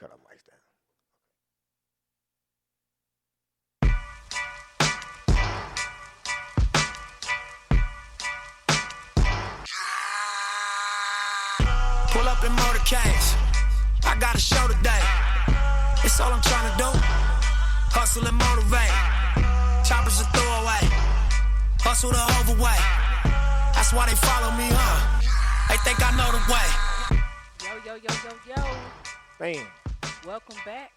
cut our mics down. Pull up in motorcades. I got a show today. It's all I'm trying to do. Hustle and motivate. Choppers a throwaway. Hustle the overweight. That's why they follow me, They think I know the way. Yo. Man. Welcome back.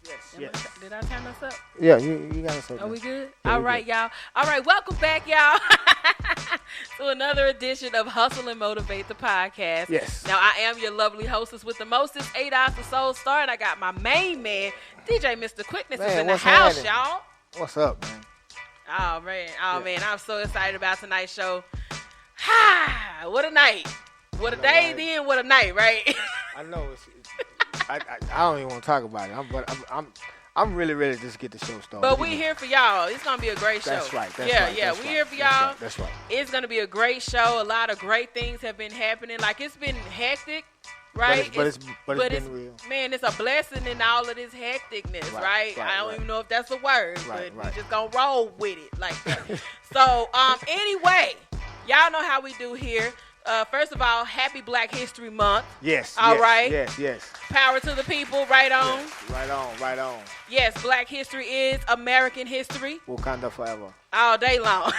Yes. Did I turn us up? Yeah, you got us up. Are we good? Yeah, All right, y'all. All right, welcome back, y'all, to another edition of Hustle and Motivate, the podcast. Yes. Now, I am your lovely hostess with the mostest 8 hours of soul star, and I got my main man, DJ Mr. Quickness, is in the house, y'all. What's up, man? Oh, man. I'm so excited about tonight's show. What a night. What a day, then what a night, right? I know. I don't even want to talk about it. I'm really ready to just get the show started. But we here for y'all. It's gonna be a great show. That's right. We here for y'all. That's right. It's gonna be a great show. A lot of great things have been happening. Like, it's been hectic, right? But it's been real. Man, it's a blessing in all of this hecticness, right? I don't even know if that's a word, but we just gonna roll with it like that. So, anyway, y'all know how we do here. First of all, happy Black History Month. Yes. All right. Yes. Power to the people. Right on. Yes, right on. Yes, Black history is American history. Wakanda forever. All day long.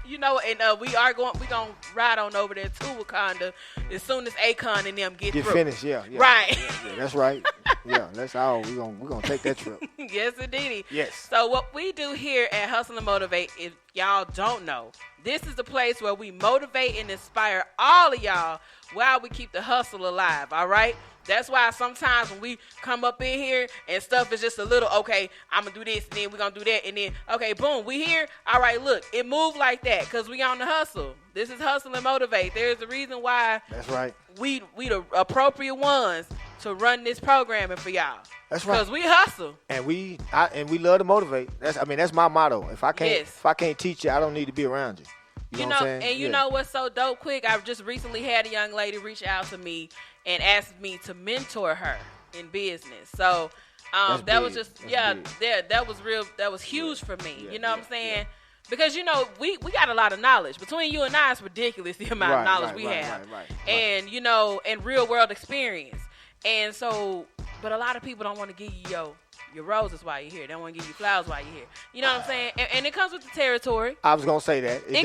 You know, and we gonna ride on over there to Wakanda as soon as Akon and them get through. Finished, yeah. Right. Yeah, that's right. Yeah, that's all. We're gonna take that trip. Yes, indeed. Yes. So what we do here at Hustle and Motivate, if y'all don't know, this is the place where we motivate and inspire all of y'all while we keep the hustle alive, all right? That's why sometimes when we come up in here and stuff is just a little, okay, I'm going to do this, and then we're going to do that, and then, okay, boom, we here. All right, look, it moved like that because we on the hustle. This is Hustle and Motivate. There's a reason why that's right. We the appropriate ones to run this programming for y'all. That's right. Because we hustle. And we love to motivate. That's my motto. If I can't teach you, I don't need to be around you. You know what I'm saying? And you know what's so dope quick? I just recently had a young lady reach out to me and asked me to mentor her in business. So that was just that was real. That was huge for me. You know what I'm saying? Because, you know, we got a lot of knowledge. Between you and I, it's ridiculous the amount of knowledge we have. And, you know, and real world experience. And so, but a lot of people don't want to give you your roses while you're here. They don't want to give you flowers while you're here. You know what I'm saying? And it comes with the territory. I was going to say that. It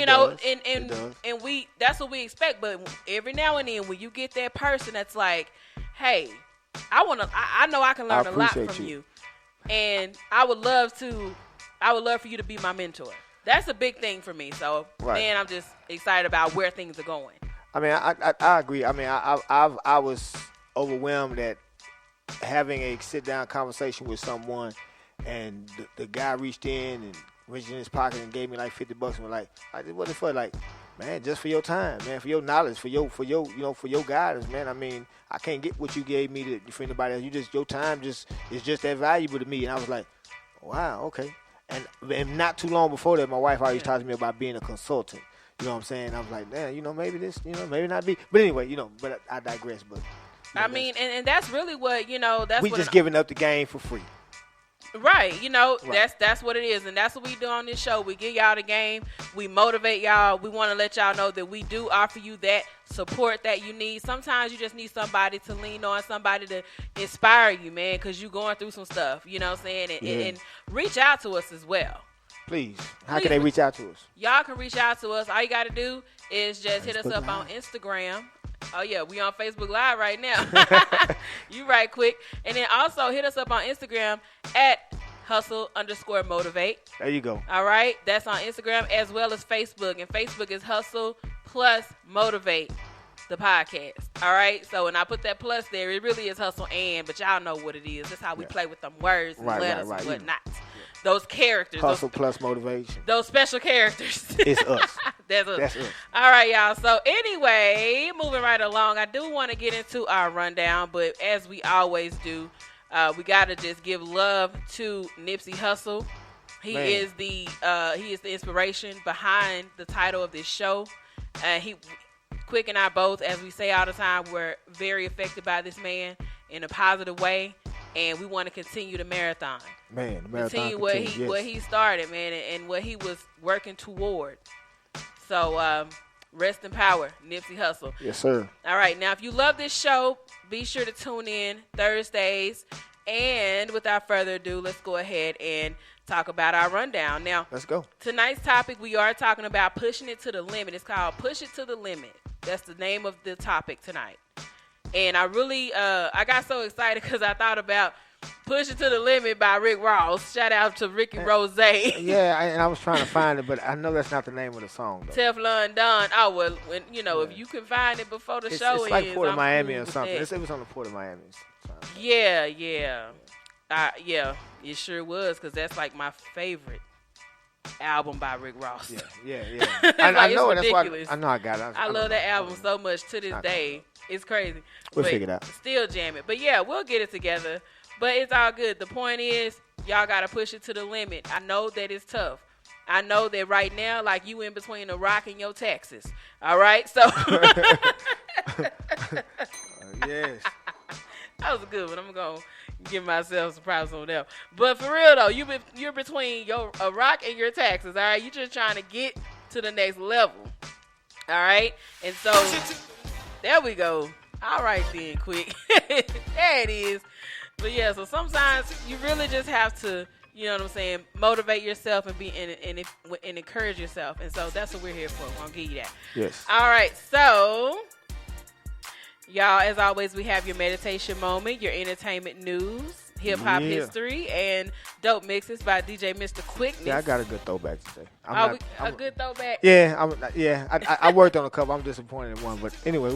does. And we, that's what we expect. But every now and then when you get that person that's like, hey, I know I can learn a lot from you. And I would love for you to be my mentor. That's a big thing for me. So, man, I'm just excited about where things are going. I mean, I agree. I mean, I was overwhelmed at having a sit-down conversation with someone, and the guy reached in his pocket and gave me like $50 and was like, what is for? Like, man, just for your time, man, for your knowledge, for your guidance, man. I mean, I can't get what you gave me for anybody else. Your time is just that valuable to me. And I was like, wow, okay. And not too long before that, my wife always talked to me about being a consultant. You know what I'm saying? I was like, man, maybe this, maybe not be. But anyway, but I digress. But I mean, and that's really what, that's we what just giving up the game for free. Right. That's what it is. And that's what we do on this show. We give y'all the game. We motivate y'all. We want to let y'all know that we do offer you that support that you need. Sometimes you just need somebody to lean on, somebody to inspire you, man, because you're going through some stuff, you know what I'm saying? And reach out to us as well. Please. How can they reach out to us? Y'all can reach out to us. All you got to do is just hit us up on Instagram. Oh, yeah, we on Facebook Live right now. You right quick. And then also hit us up on Instagram at hustle_motivate. There you go. All right. That's on Instagram as well as Facebook. And Facebook is hustle plus motivate the podcast. All right. So when I put that plus there, it really is hustle but y'all know what it is. That's how we play with them words and letters and whatnot. Those characters. Hustle plus motivation. Those special characters. It's us. That's us. That's us. All right, y'all. So anyway, moving right along, I do want to get into our rundown, but as we always do, we got to just give love to Nipsey Hussle. He is the inspiration behind the title of this show. Quick and I both, as we say all the time, we're very affected by this man. in a positive way, and we want to continue the marathon. Man, the marathon continue what he started, man, and what he was working toward. So, rest in power, Nipsey Hussle. Yes, sir. All right, now if you love this show, be sure to tune in Thursdays. And without further ado, let's go ahead and talk about our rundown. Now, let's go. Tonight's topic, we are talking about pushing it to the limit. It's called Push It to the Limit. That's the name of the topic tonight. And I really, I got so excited because I thought about Push It to the Limit by Rick Ross. Shout out to Ricky Rose. Yeah, and I was trying to find it, but I know that's not the name of the song, though. Teflon Don. Oh, well, when, if you can find it before the show it's like ends, Port of I'm Miami cool or with something. that. It was on the Port of Miami. Yeah. Yeah, it sure was, because that's like my favorite album by Rick Ross. Yeah. I know it's that's why ridiculous. I know I got it. I love that album so much to this day. It's crazy. We'll but figure it out. Still jam it. But yeah, we'll get it together. But it's all good. The point is, y'all got to push it to the limit. I know that it's tough. I know that right now, like you in between a rock and your taxes. All right? So. Yes. That was a good one. I'm going to give myself some props on that. But for real, though, you're between a rock and your taxes, all right? You're just trying to get to the next level, all right? And so, there we go. All right, then, quick. There it is. But, yeah, so sometimes you really just have to, you know what I'm saying, motivate yourself and and encourage yourself. And so that's what we're here for. We're going to give you that. Yes. All right, so... Y'all, as always, we have your meditation moment, your entertainment news, hip-hop history, and dope mixes by DJ Mr. Quickness. Yeah, I got a good throwback today. A good throwback? Yeah, I worked on a couple. I'm disappointed in one, but anyway,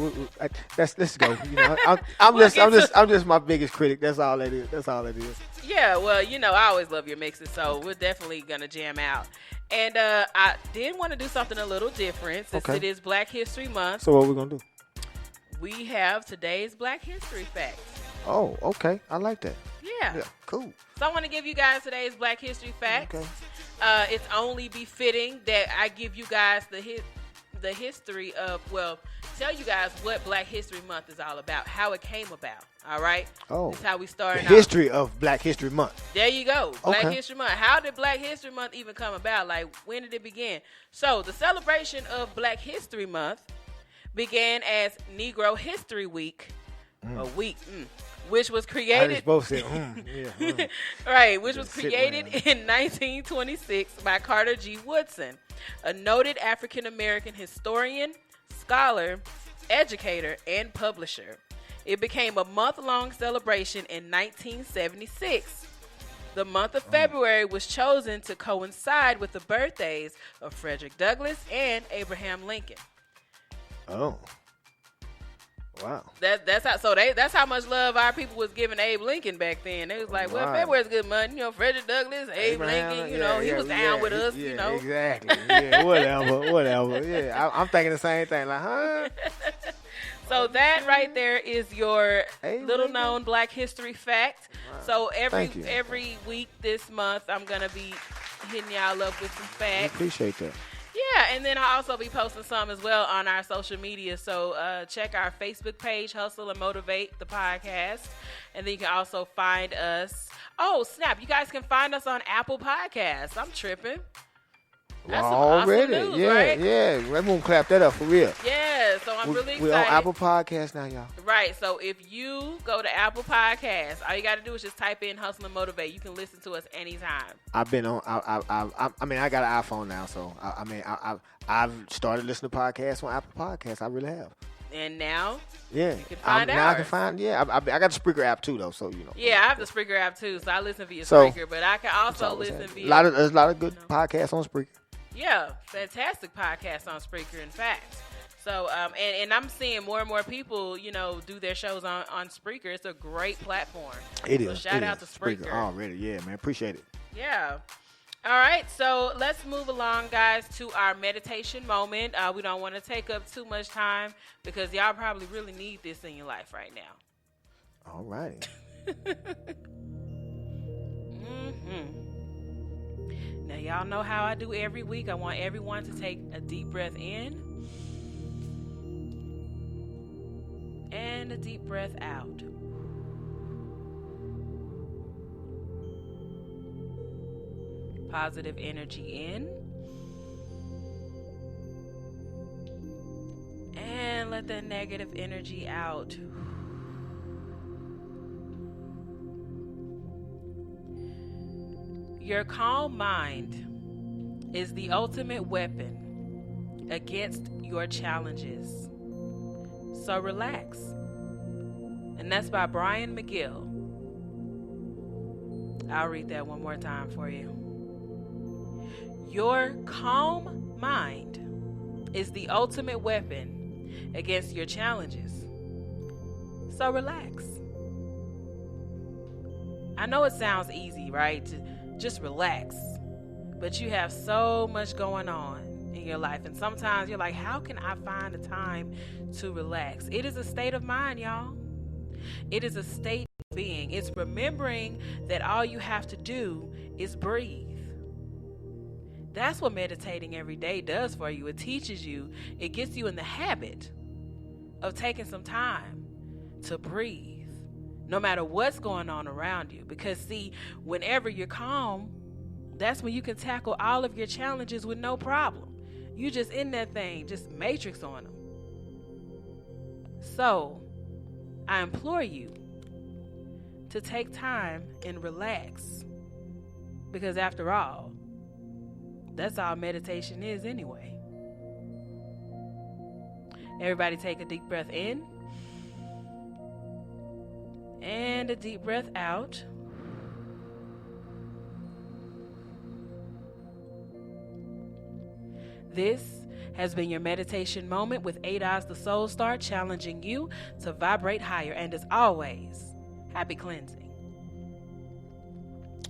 let's go. You know, I'm just my biggest critic. That's all it is. Yeah, well, I always love your mixes, so we're definitely gonna jam out. And I did want to do something a little different since it is Black History Month. So what we gonna do? We have today's Black History Facts. Oh, okay. I like that. Yeah. Cool. So I want to give you guys today's Black History Facts. Okay. It's only befitting that I give you guys the history of, tell you guys what Black History Month is all about, how it came about. All right? Oh. That's how we started. The history of Black History Month. There you go. Black Okay. History Month. How did Black History Month even come about? Like, when did it begin? So the celebration of Black History Month began as Negro History Week, which was created. Both said, Right, which was created in 1926 by Carter G. Woodson, a noted African American historian, scholar, educator, and publisher. It became a month-long celebration in 1976. The month of February was chosen to coincide with the birthdays of Frederick Douglass and Abraham Lincoln. Oh, wow! That's how much love our people was giving Abe Lincoln back then. They was like, February's a good month. Frederick Douglass, Abe Lincoln. He was down with us. Yeah, exactly. Yeah, whatever. Yeah, I'm thinking the same thing. Like, huh? So that right there is your little known Black History fact. Wow. So every week this month, I'm gonna be hitting y'all up with some facts. I appreciate that. Yeah, and then I'll also be posting some as well on our social media. So check our Facebook page, Hustle and Motivate the podcast. And then you can also find us. Oh, snap. You guys can find us on Apple Podcasts. I'm tripping. That's already. Awesome news, right? Yeah. We're going to clap that up for real. Yeah, so I'm really excited. We're on Apple Podcasts now, y'all. Right, so if you go to Apple Podcasts, all you got to do is just type in Hustle and Motivate. You can listen to us anytime. I've been on, I got an iPhone now, so I've started listening to podcasts on Apple Podcasts. I really have. And now, you can find ours. Now I can find, I got the Spreaker app too, though, so you know. Yeah, I have the Spreaker app too, so I listen via Spreaker, but I can also listen via. There's a lot of good podcasts on Spreaker. Yeah, fantastic podcasts on Spreaker, in fact. So, and I'm seeing more and more people, do their shows on Spreaker. It's a great platform. It is. Shout out to Spreaker. Already, yeah, man. Appreciate it. Yeah. All right, so let's move along, guys, to our meditation moment. We don't want to take up too much time because y'all probably really need this in your life right now. All righty. Now, y'all know how I do every week. I want everyone to take a deep breath in and a deep breath out. positive energy in. And let that negative energy out. Your calm mind is the ultimate weapon against your challenges. So relax. And that's by Brian McGill. I'll read that one more time for you. Your calm mind is the ultimate weapon against your challenges. So relax. I know it sounds easy, right? Just relax. But you have so much going on in your life. And sometimes you're like, how can I find the time to relax? It is a state of mind, y'all. It is a state of being. It's remembering that all you have to do is breathe. That's what meditating every day does for you. It teaches you, it gets you in the habit of taking some time to breathe. No matter what's going on around you. Because see, whenever you're calm, that's when you can tackle all of your challenges with no problem. You just in that thing, just matrix on them. So, I implore you to take time and relax. Because after all, that's all meditation is anyway. Everybody take a deep breath in. And a deep breath out. This has been your meditation moment with Ados the Soul Star, challenging you to vibrate higher. And as always, happy cleansing.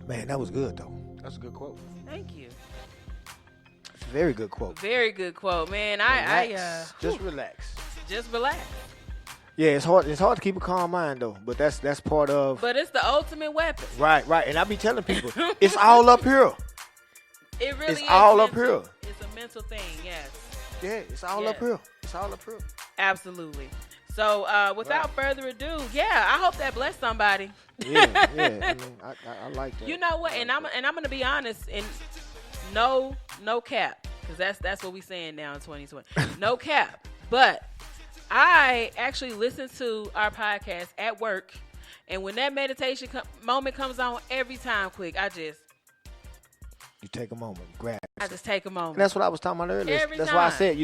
Man, that was good, though. That's a good quote. Thank you. It's a very good quote. Very good quote, man. Just relax. Just relax. Yeah, it's hard. It's hard to keep a calm mind though, but that's part of. But it's the ultimate weapon. Right. And I be telling people, it's all up here. It really it's is. All mental. up here. It's a mental thing. Yes. Yeah, it's all up here. It's all up here. Absolutely. So, without further ado, I hope that blessed somebody. Yeah. I mean, I like that. You know what? And I'm gonna be honest. And no cap, because that's what we saying now in 2020. No cap, but. I actually listen to our podcast at work, and when that meditation moment comes on, every time, quick, you take a moment, grab. I just take a moment. And that's what I was talking about earlier. That's time. why I said,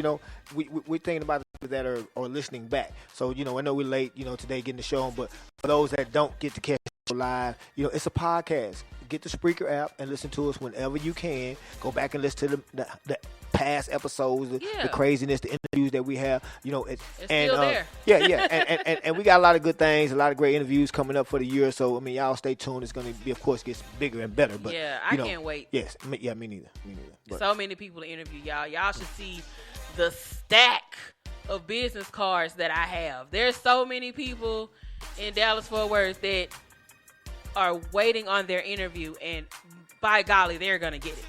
we're thinking about the people that are listening back. So, I know we're late, today getting the show on, but for those that don't get to catch it live, it's a podcast. Get the Spreaker app and listen to us whenever you can. Go back and listen to the past episodes, the craziness, the interviews that we have. It's still there. Yeah, and we got a lot of good things, a lot of great interviews coming up for the year. So I mean, y'all stay tuned. It's going to be, of course, gets bigger and better. But I can't wait. Yes, me neither. But. So many people to interview, y'all. Y'all should see the stack of business cards that I have. There's so many people in Dallas-Fort Worth that are waiting on their interview, and by golly, they're gonna get it.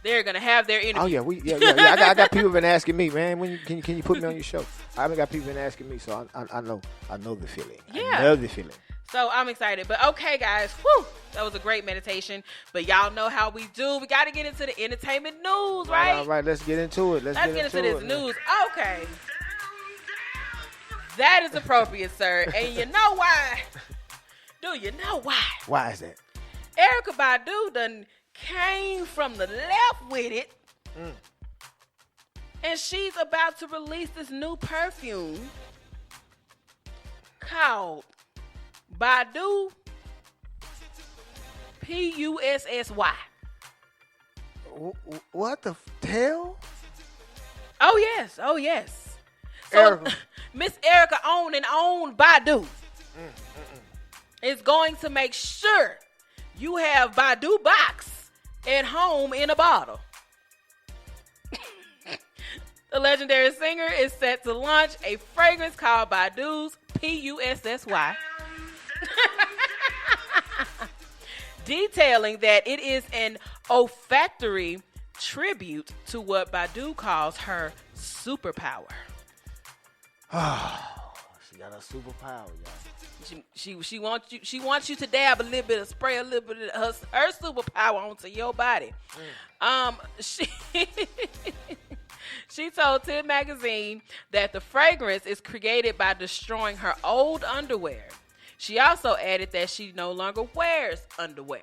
They're gonna have their interview. Oh yeah, I got people been asking me, man, when can you put me on your show? I got people been asking me, so I know the feeling. Yeah, I know the feeling. So I'm excited. But okay, guys, that was a great meditation. But y'all know how we do. We got to get into the entertainment news, right? All right, let's get into it. Let's get into this news. Okay, that is appropriate, sir. And you know why? Do you know why? Why is that? Erykah Badu done came from the left with it. And she's about to release this new perfume called Badu Pussy. What the hell? Oh yes. So Miss Erykah owned Badu. Is going to make sure you have Badu box at home in a bottle. The legendary singer is set to launch a fragrance called Badu's Pussy. Detailing that it is an olfactory tribute to what Badu calls her superpower. She got a superpower, y'all. She wants you to dab a little bit of spray a little bit of her superpower onto your body. She told Time magazine that the fragrance is created by destroying her old underwear. She also added that she no longer wears underwear.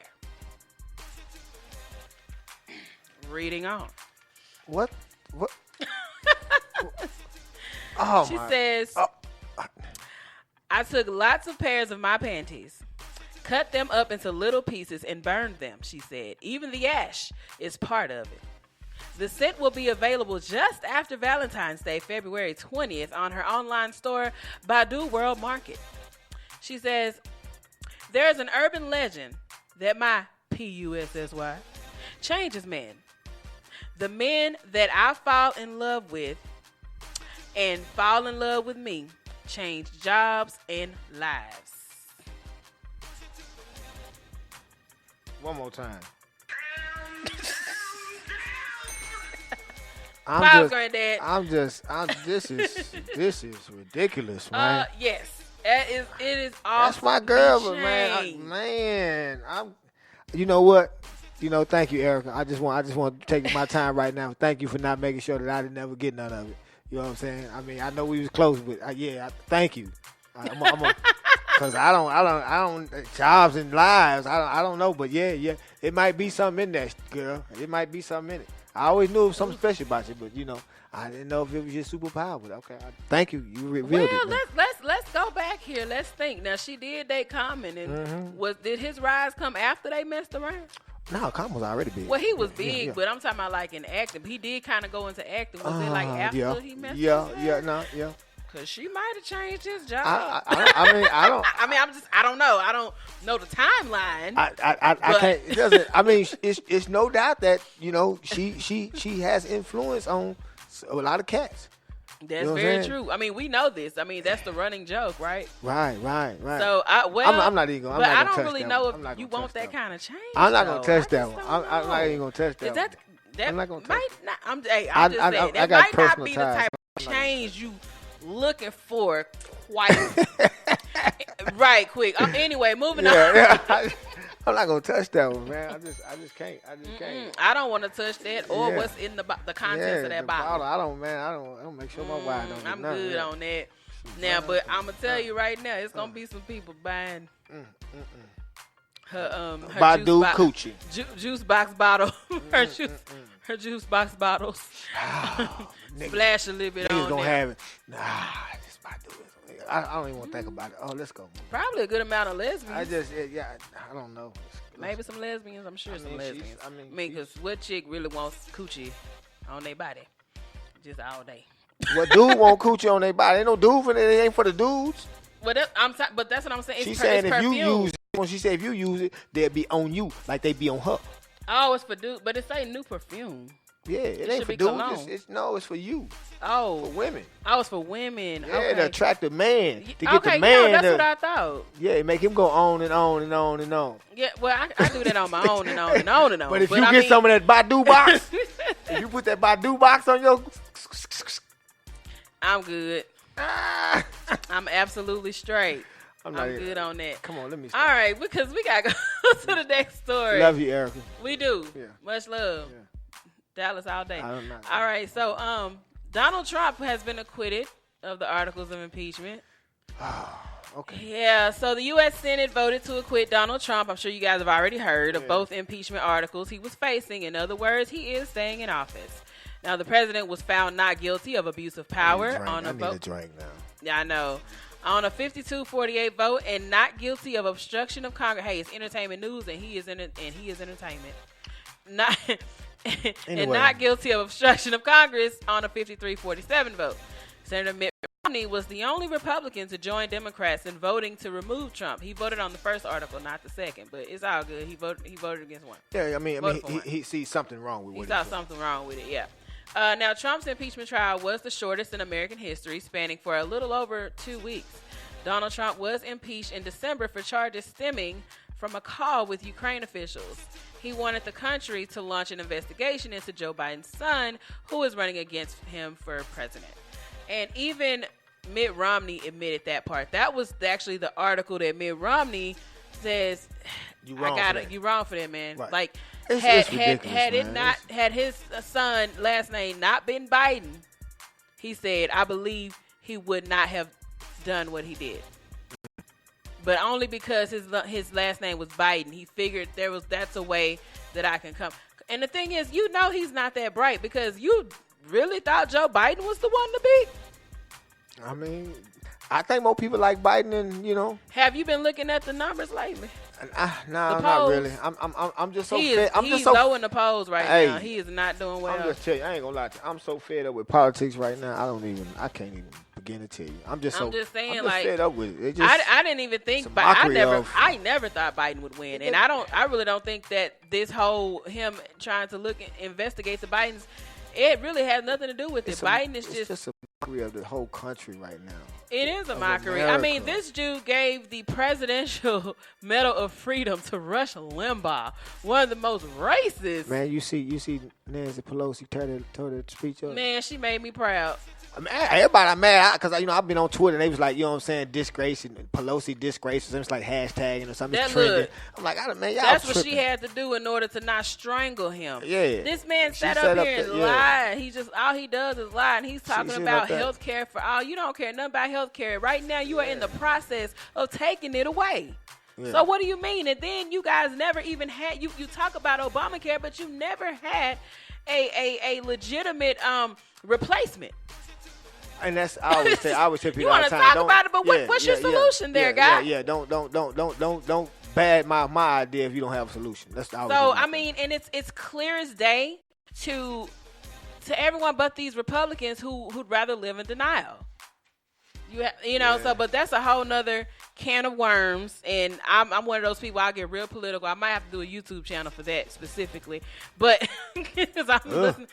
Reading on. What? Oh, she says, I took lots of pairs of my panties, cut them up into little pieces, and burned them, she said. Even the ash is part of it. The scent will be available just after Valentine's Day, February 20th, on her online store, Badu World Market. She says, there is an urban legend that my PUSSY changes men. The men that I fall in love with and fall in love with me change jobs and lives. One more time. This is ridiculous, man. Yes. It is awesome. That's my girl, but man, you know what? Thank you, Erica. I just want to take my time right now. Thank you for not making sure that I didn't ever get none of it. You know what I'm saying? I mean, I know we was close, but thank you. Because I don't jobs and lives. I don't know, but yeah, it might be something in that, girl. It might be something in it. I always knew it was something special about you, but I didn't know if it was your superpower. But okay, thank you. You revealed it. Well, let's go back here. Let's think. Now she did date Common, and did his rise come after they messed around? No, Common was already big. Well, he was big, but I'm talking about like in acting. He did kind of go into acting. Was it like after he messed around? Yeah. Cause she might have changed his job. I don't know. I don't know the timeline. I can't. It doesn't. I mean, it's no doubt that she has influence on a lot of cats. That's very true. I mean, we know this. I mean, that's the running joke, right? Right. So I'm not even. But I don't really know if you want that kind of change. I'm not gonna touch that one. I'm not even gonna touch that one. I'm not gonna touch. I'm just saying that might not be the type of change you looking for quite right quick. Anyway, moving on. I'm not gonna touch that one, man. I just can't. I don't want to touch that or what's in the contents of that bottle. I don't make sure my wife don't. I'm good on that. Now, but I'm gonna tell you right now, it's gonna be some people buying her Badu Coochie juice box bottle. Her juice box bottles. Splash a little bit on there. Gonna have it. Nah, this Badu. I don't even want to think about it. Oh, let's go. Probably a good amount of lesbians. I don't know. Maybe some lesbians. I'm sure some lesbians. Because what chick really wants coochie on their body just all day? What dude want coochie on their body? Ain't no dude for that. It ain't for the dudes. But that's what I'm saying. She's saying if you use it, when she said if you use it, they'll be on you like they be on her. Oh, it's for dude, but it's a new perfume. Yeah, it ain't for dudes. It's for you. Oh, for women. Oh, it's for women. Yeah, to attract the man. To get the man. That's what I thought. Yeah, make him go on and on and on and on. Yeah, well, I do that on my own and on and on and on. But if you get some of that Badu box, if you put that Badu box on your... I'm good. I'm absolutely straight. I'm good on that. Come on, let me start. All right, because we got to go to the next story. Love you, Erica. We do. Yeah. Much love. Yeah. Dallas all day. All right, so Donald Trump has been acquitted of the articles of impeachment. Okay. Yeah, so the U.S. Senate voted to acquit Donald Trump. I'm sure you guys have already heard of both impeachment articles he was facing. In other words, he is staying in office. Now, the president was found not guilty of abuse of power on a vote. I need a drink now. Yeah, I know. On a 52-48 vote, and not guilty of obstruction of Congress. Hey, it's entertainment news, and he is entertainment. Not and not guilty of obstruction of Congress on a 53-47 vote. Senator Mitt Romney was the only Republican to join Democrats in voting to remove Trump. He voted on the first article, not the second, but it's all good. He voted against one. Yeah, I mean, he sees something wrong with it. He saw something wrong with it. Yeah. Now, Trump's impeachment trial was the shortest in American history, spanning for a little over 2 weeks. Donald Trump was impeached in December for charges stemming from a call with Ukraine officials. He wanted the country to launch an investigation into Joe Biden's son, who is running against him for president. And even Mitt Romney admitted that part. That was actually the article that Mitt Romney says. You wrong for that, man. Right. Like, it's had his son last name not been Biden, he said, I believe he would not have done what he did. But only because his last name was Biden, he figured that's a way that I can come. And the thing is, he's not that bright, because you really thought Joe Biden was the one to beat. I mean, I think more people like Biden than. Have you been looking at the numbers lately? No, not really. I'm just so fed. He's low in the polls right now. He is not doing well. I'm just telling you, I ain't gonna lie to you. I'm so fed up with politics right now. I can't even begin to tell you. I'm just saying, fed up with it. I didn't even think, but I never thought Biden would win, and I really don't think that this whole him trying to investigate the Bidens, it really has nothing to do with it. Biden is just a mockery of the whole country right now. It is a mockery. America. I mean, this Jew gave the Presidential Medal of Freedom to Rush Limbaugh, one of the most racist. Man, you see Nancy Pelosi tore that speech up. Man, she made me proud. I mean, everybody mad because I've been on Twitter and they was like, you know what I'm saying, disgrace and Pelosi disgraces. It's like hashtagging or something. It's trending. I'm like, man, y'all that's tripping. What she had to do in order to not strangle him. Yeah. This man sat up here and lied. He just all he does is lie, and he's talking about health care for all. You don't care nothing about health care. Right now, you are in the process of taking it away. Yeah. So what do you mean? And then you guys never even had you talk about Obamacare, but you never had a legitimate replacment. And that's I always tell people you all the time. You want to talk about it, but what's your solution there, guy? Yeah. Don't bad my idea if you don't have a solution. That's all. So I mean, and it's clear as day to everyone but these Republicans who'd rather live in denial. So but that's a whole nother can of worms, and I'm one of those people. I get real political. I might have to do a YouTube channel for that specifically, but because I'm listening,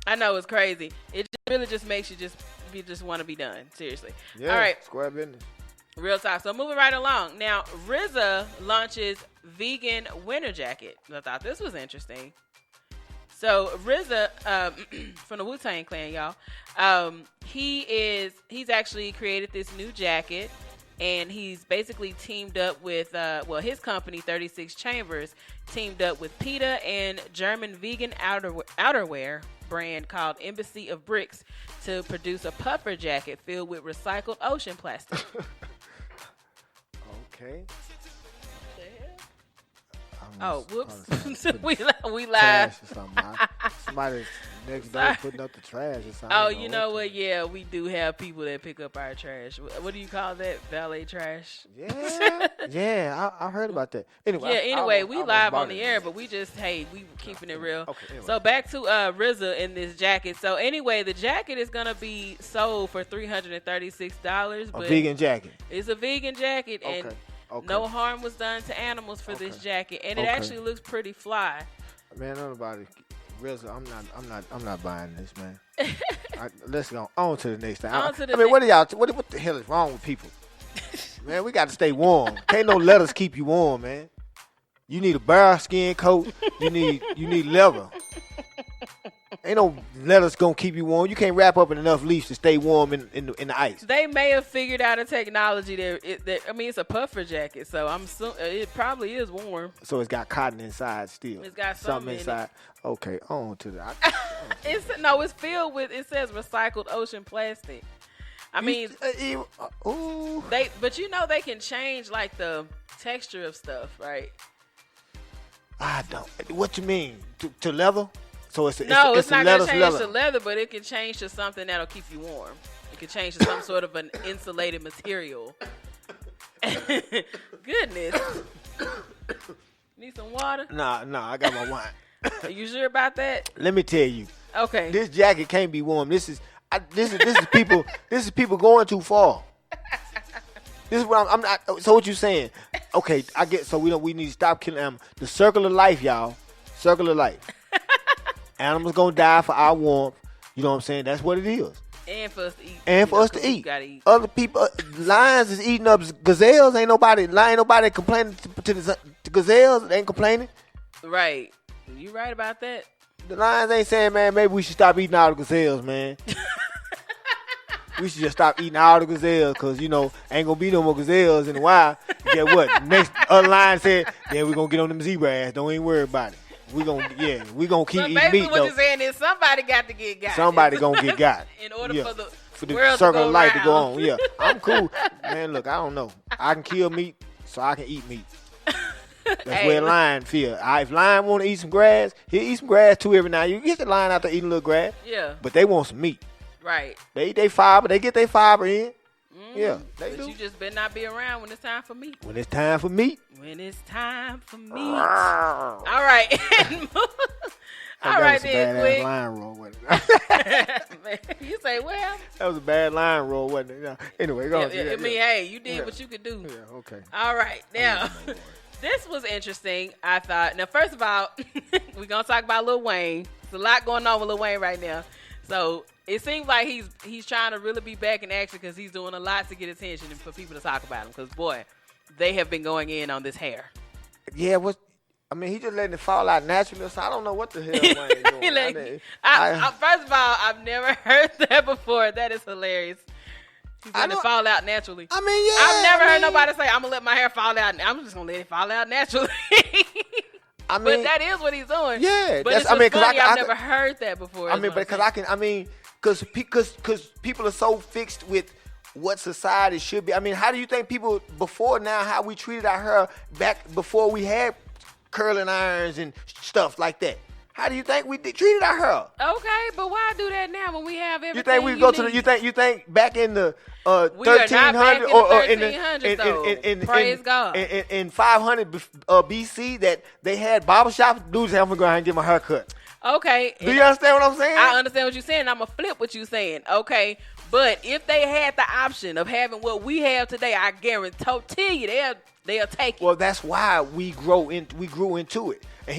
I know it's crazy. It really just makes you just want to be done. Seriously. Yeah, all right. Square business. Real talk. So moving right along. Now, RZA launches vegan winter jacket. I thought this was interesting. So RZA from the Wu-Tang Clan, y'all. He's actually created this new jacket, and he's basically teamed up with his company 36 Chambers teamed up with PETA and German vegan outerwear brand called Embassy of Bricks to produce a puffer jacket filled with recycled ocean plastic. Okay. Oh, whoops. we lied. Somebody next door putting up the trash or something. Oh, you know what? Yeah, we do have people that pick up our trash. What do you call that? Valet trash? Yeah. I heard about that. Anyway, we live on the air, but we keeping it real. Okay, anyway. So back to RZA in this jacket. So anyway, the jacket is going to be sold for $336. A vegan jacket. It's a vegan jacket, and no harm was done to animals for this jacket, and it actually looks pretty fly. Man, nobody, RZA, I'm not buying this, man. Let's go on to the next thing. What are y'all? What the hell is wrong with people? Man, we got to stay warm. Can't no leathers keep you warm, man. You need a bear skin coat. You need leather. Ain't no leathers gonna keep you warm. You can't wrap up in enough leaves to stay warm in the ice. They may have figured out a technology it's a puffer jacket, so it probably is warm. So it's got cotton inside still. It's got something inside. Okay, on to that. It's filled with. It says recycled ocean plastic. I mean, but they can change like the texture of stuff, right? I don't. What you mean to leather? So it's not going to change to leather, but it can change to something that'll keep you warm. It can change to some sort of an insulated material. Goodness. Need some water? Nah, I got my wine. Are you sure about that? Let me tell you. Okay. This jacket can't be warm. This is people. This is people going too far. This is what I'm not. So what you saying? Okay, I get. So we need to stop killing animals. The circle of life, y'all. Circle of life. Animals gonna die for our warmth. You know what I'm saying? That's what it is. And for us to eat. And for us to eat. Other people, lions is eating up gazelles. Ain't nobody complaining to the gazelles. They ain't complaining. Right. You right about that. The lions ain't saying, man, maybe we should stop eating all the gazelles, man. we should just stop eating all the gazelles because, ain't going to be no more gazelles in a while. Get what? Next other line said, then we're going to get on them zebra ass. Don't even worry about it. We gonna keep eating meat, though. Basically what you're saying is somebody got to get got. Somebody going to get got. In order for the world circle of life around. to go on. Yeah, I'm cool. Man, look, I don't know. I can kill meat, so I can eat meat. That's where lion feel. If lion want to eat some grass, he'll eat some grass too every now and then. You get the lion out there eating a little grass. Yeah. But they want some meat. Right. They eat their fiber. They get their fiber in. Yeah, they but do. You just better not be around when it's time for meat. When it's time for meat. When it's time for meat. All right. All right, then, quick. Lion roll, wasn't it? You say, well. That was a bad lion roll, wasn't it? Yeah. Anyway, go on. I mean, hey, you did what you could do. Yeah, okay. All right. Now, this was interesting, I thought. Now, first of all, we're going to talk about Lil Wayne. There's a lot going on with Lil Wayne right now. So, it seems like he's trying to really be back in action because he's doing a lot to get attention and for people to talk about him. Because, boy, they have been going in on this hair. Yeah, he just letting it fall out naturally, so I don't know what the hell Wayne doing. First of all, I've never heard that before. That is hilarious. He's letting it fall out naturally. I mean, yeah. I've never heard nobody say, I'm going to let my hair fall out. I'm just going to let it fall out naturally. But that is what he's doing. Yeah. But it's funny. I've never heard that before. Because people are so fixed with what society should be. I mean, how do you think people before now, how we treated our hair back before we had curling irons and stuff like that? How do you think we treated our hair? Okay, but why do that now when we have everything? You think we go to you think back in the 1300 or in the praise God in 500 BC that they had barbershops? Dudes have to go ahead and get my hair cut. Okay. Do you understand what I'm saying? I understand what you're saying. I'm gonna flip what you're saying. Okay. But if they had the option of having what we have today, I guarantee you they'll take it. Well, that's why we grew into it. And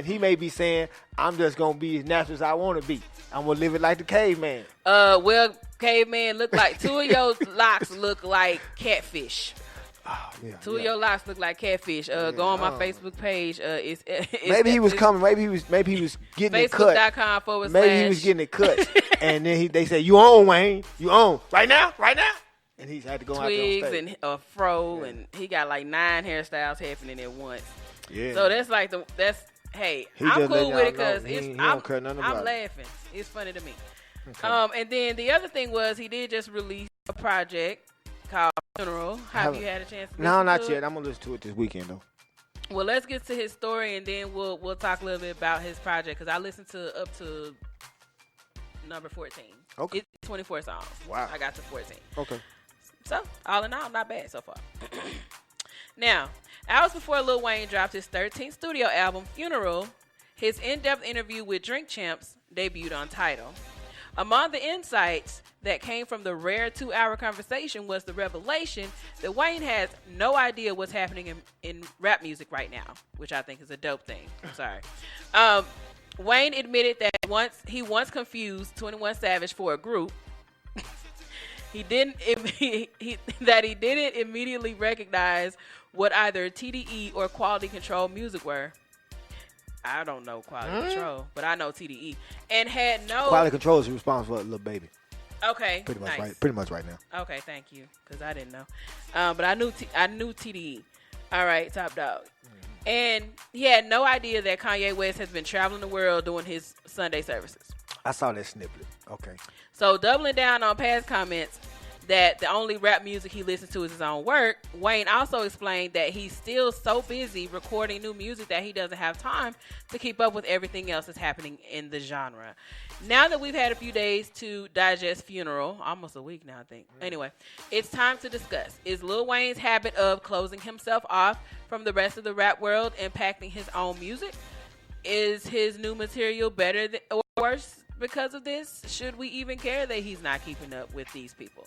he may be saying, I'm just gonna be as natural as I want to be. I'm gonna live it like the caveman. Well, caveman look like two of your locks look like catfish. Oh, yeah, Two of your locks look like catfish. Go on my Facebook page. Maybe he was coming. Maybe he was getting it cut. Facebook.com/. Maybe he was getting it cut. And then they said, "You own, Wayne? You own right now? And he's had to go out there on stage. And a fro, and he got like 9 hairstyles happening at once. Yeah. So that's like I'm cool with it because I'm laughing. It's funny to me. Okay. And then the other thing was he did just release a project called Funeral. Have you had a chance to listen No, not to yet. it? I'm gonna listen to it this weekend though. Well, let's get to his story and then we'll talk a little bit about his project because I listened to up to number 14. Okay. It's 24 songs. Wow. I got to 14. Okay. So, all in all, not bad so far. Now, hours before Lil Wayne dropped his 13th studio album, Funeral, his in-depth interview with Drink Champs debuted on Tidal. Among the insights that came from the rare 2-hour conversation was the revelation that Wayne has no idea what's happening in rap music right now, which I think is a dope thing. I'm sorry. Wayne admitted that he once confused 21 Savage for a group. He didn't immediately recognize what either TDE or Quality Control Music were. I don't know Quality Control, but I know TDE. And had no... Quality Control is responsible for Lil Baby. Okay, Pretty much nice. right. Pretty much right now. Okay, thank you, because I didn't know. But I knew TDE. All right, Top Dog. Mm-hmm. And he had no idea that Kanye West has been traveling the world doing his Sunday services. I saw that snippet. Okay. So doubling down on past comments that the only rap music he listens to is his own work, Wayne also explained that he's still so busy recording new music that he doesn't have time to keep up with everything else that's happening in the genre. Now that we've had a few days to digest Funeral, almost a week now, I think. Anyway, it's time to discuss. Is Lil Wayne's habit of closing himself off from the rest of the rap world impacting his own music? Is his new material better or worse because of this? Should we even care that he's not keeping up with these people?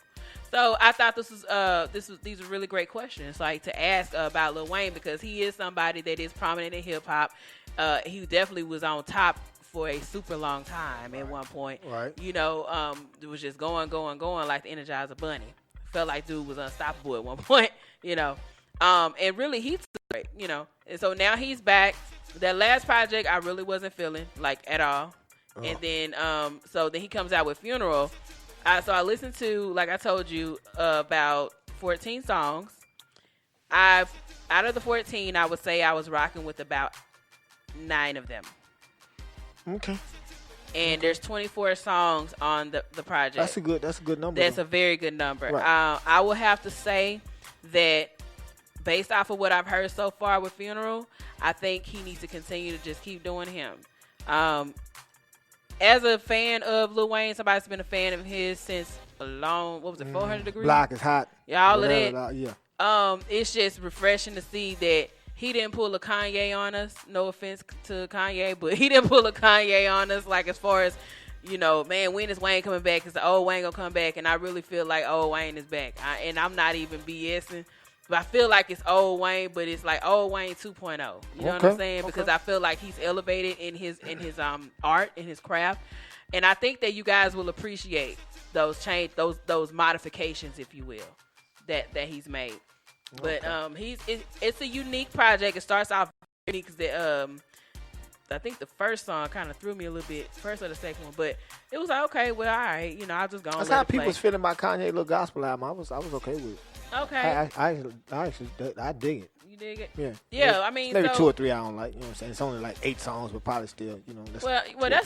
So I thought these are really great questions, like to ask about Lil Wayne, because he is somebody that is prominent in hip hop. He definitely was on top for a super long time at one point. Right. You know, it was just going like the Energizer Bunny. Felt like dude was unstoppable at one point. You know, and really he's great. You know, and so now he's back. That last project I really wasn't feeling like at all. And then so then he comes out with Funeral. So I listened to, like I told you, about 14 songs. Out of the 14, I would say I was rocking with about 9 of them. Okay. And there's 24 songs on the project. That's a good number. That's a very good number. Right. I will have to say that based off of what I've heard so far with Funeral, I think he needs to continue to just keep doing him. As a fan of Lil Wayne, somebody's been a fan of his since a long, 400 Degrees? Block is hot. Yeah, all of that. Yeah. It's just refreshing to see that he didn't pull a Kanye on us. No offense to Kanye, but he didn't pull a Kanye on us. Like, as far as, man, when is Wayne coming back? Because the old Wayne gonna come back, and I really feel like old Wayne is back. And I'm not even BSing, but I feel like it's old Wayne, but it's like old Wayne 2.0. You know what I'm saying? Because I feel like he's elevated in his art, in his craft, and I think that you guys will appreciate those modifications, if you will, that he's made. But it's a unique project. It starts off unique because I think the first song kind of threw me a little bit, first or the second one, but it was like, okay, well, all right, I'll just go on. That's how people's feeling about Kanye little gospel album. I was okay with it. Okay. I dig it. You dig it? Yeah. Yeah, I mean, maybe 2 or 3 I don't like. You know what I'm saying? It's only like 8 songs, but probably still,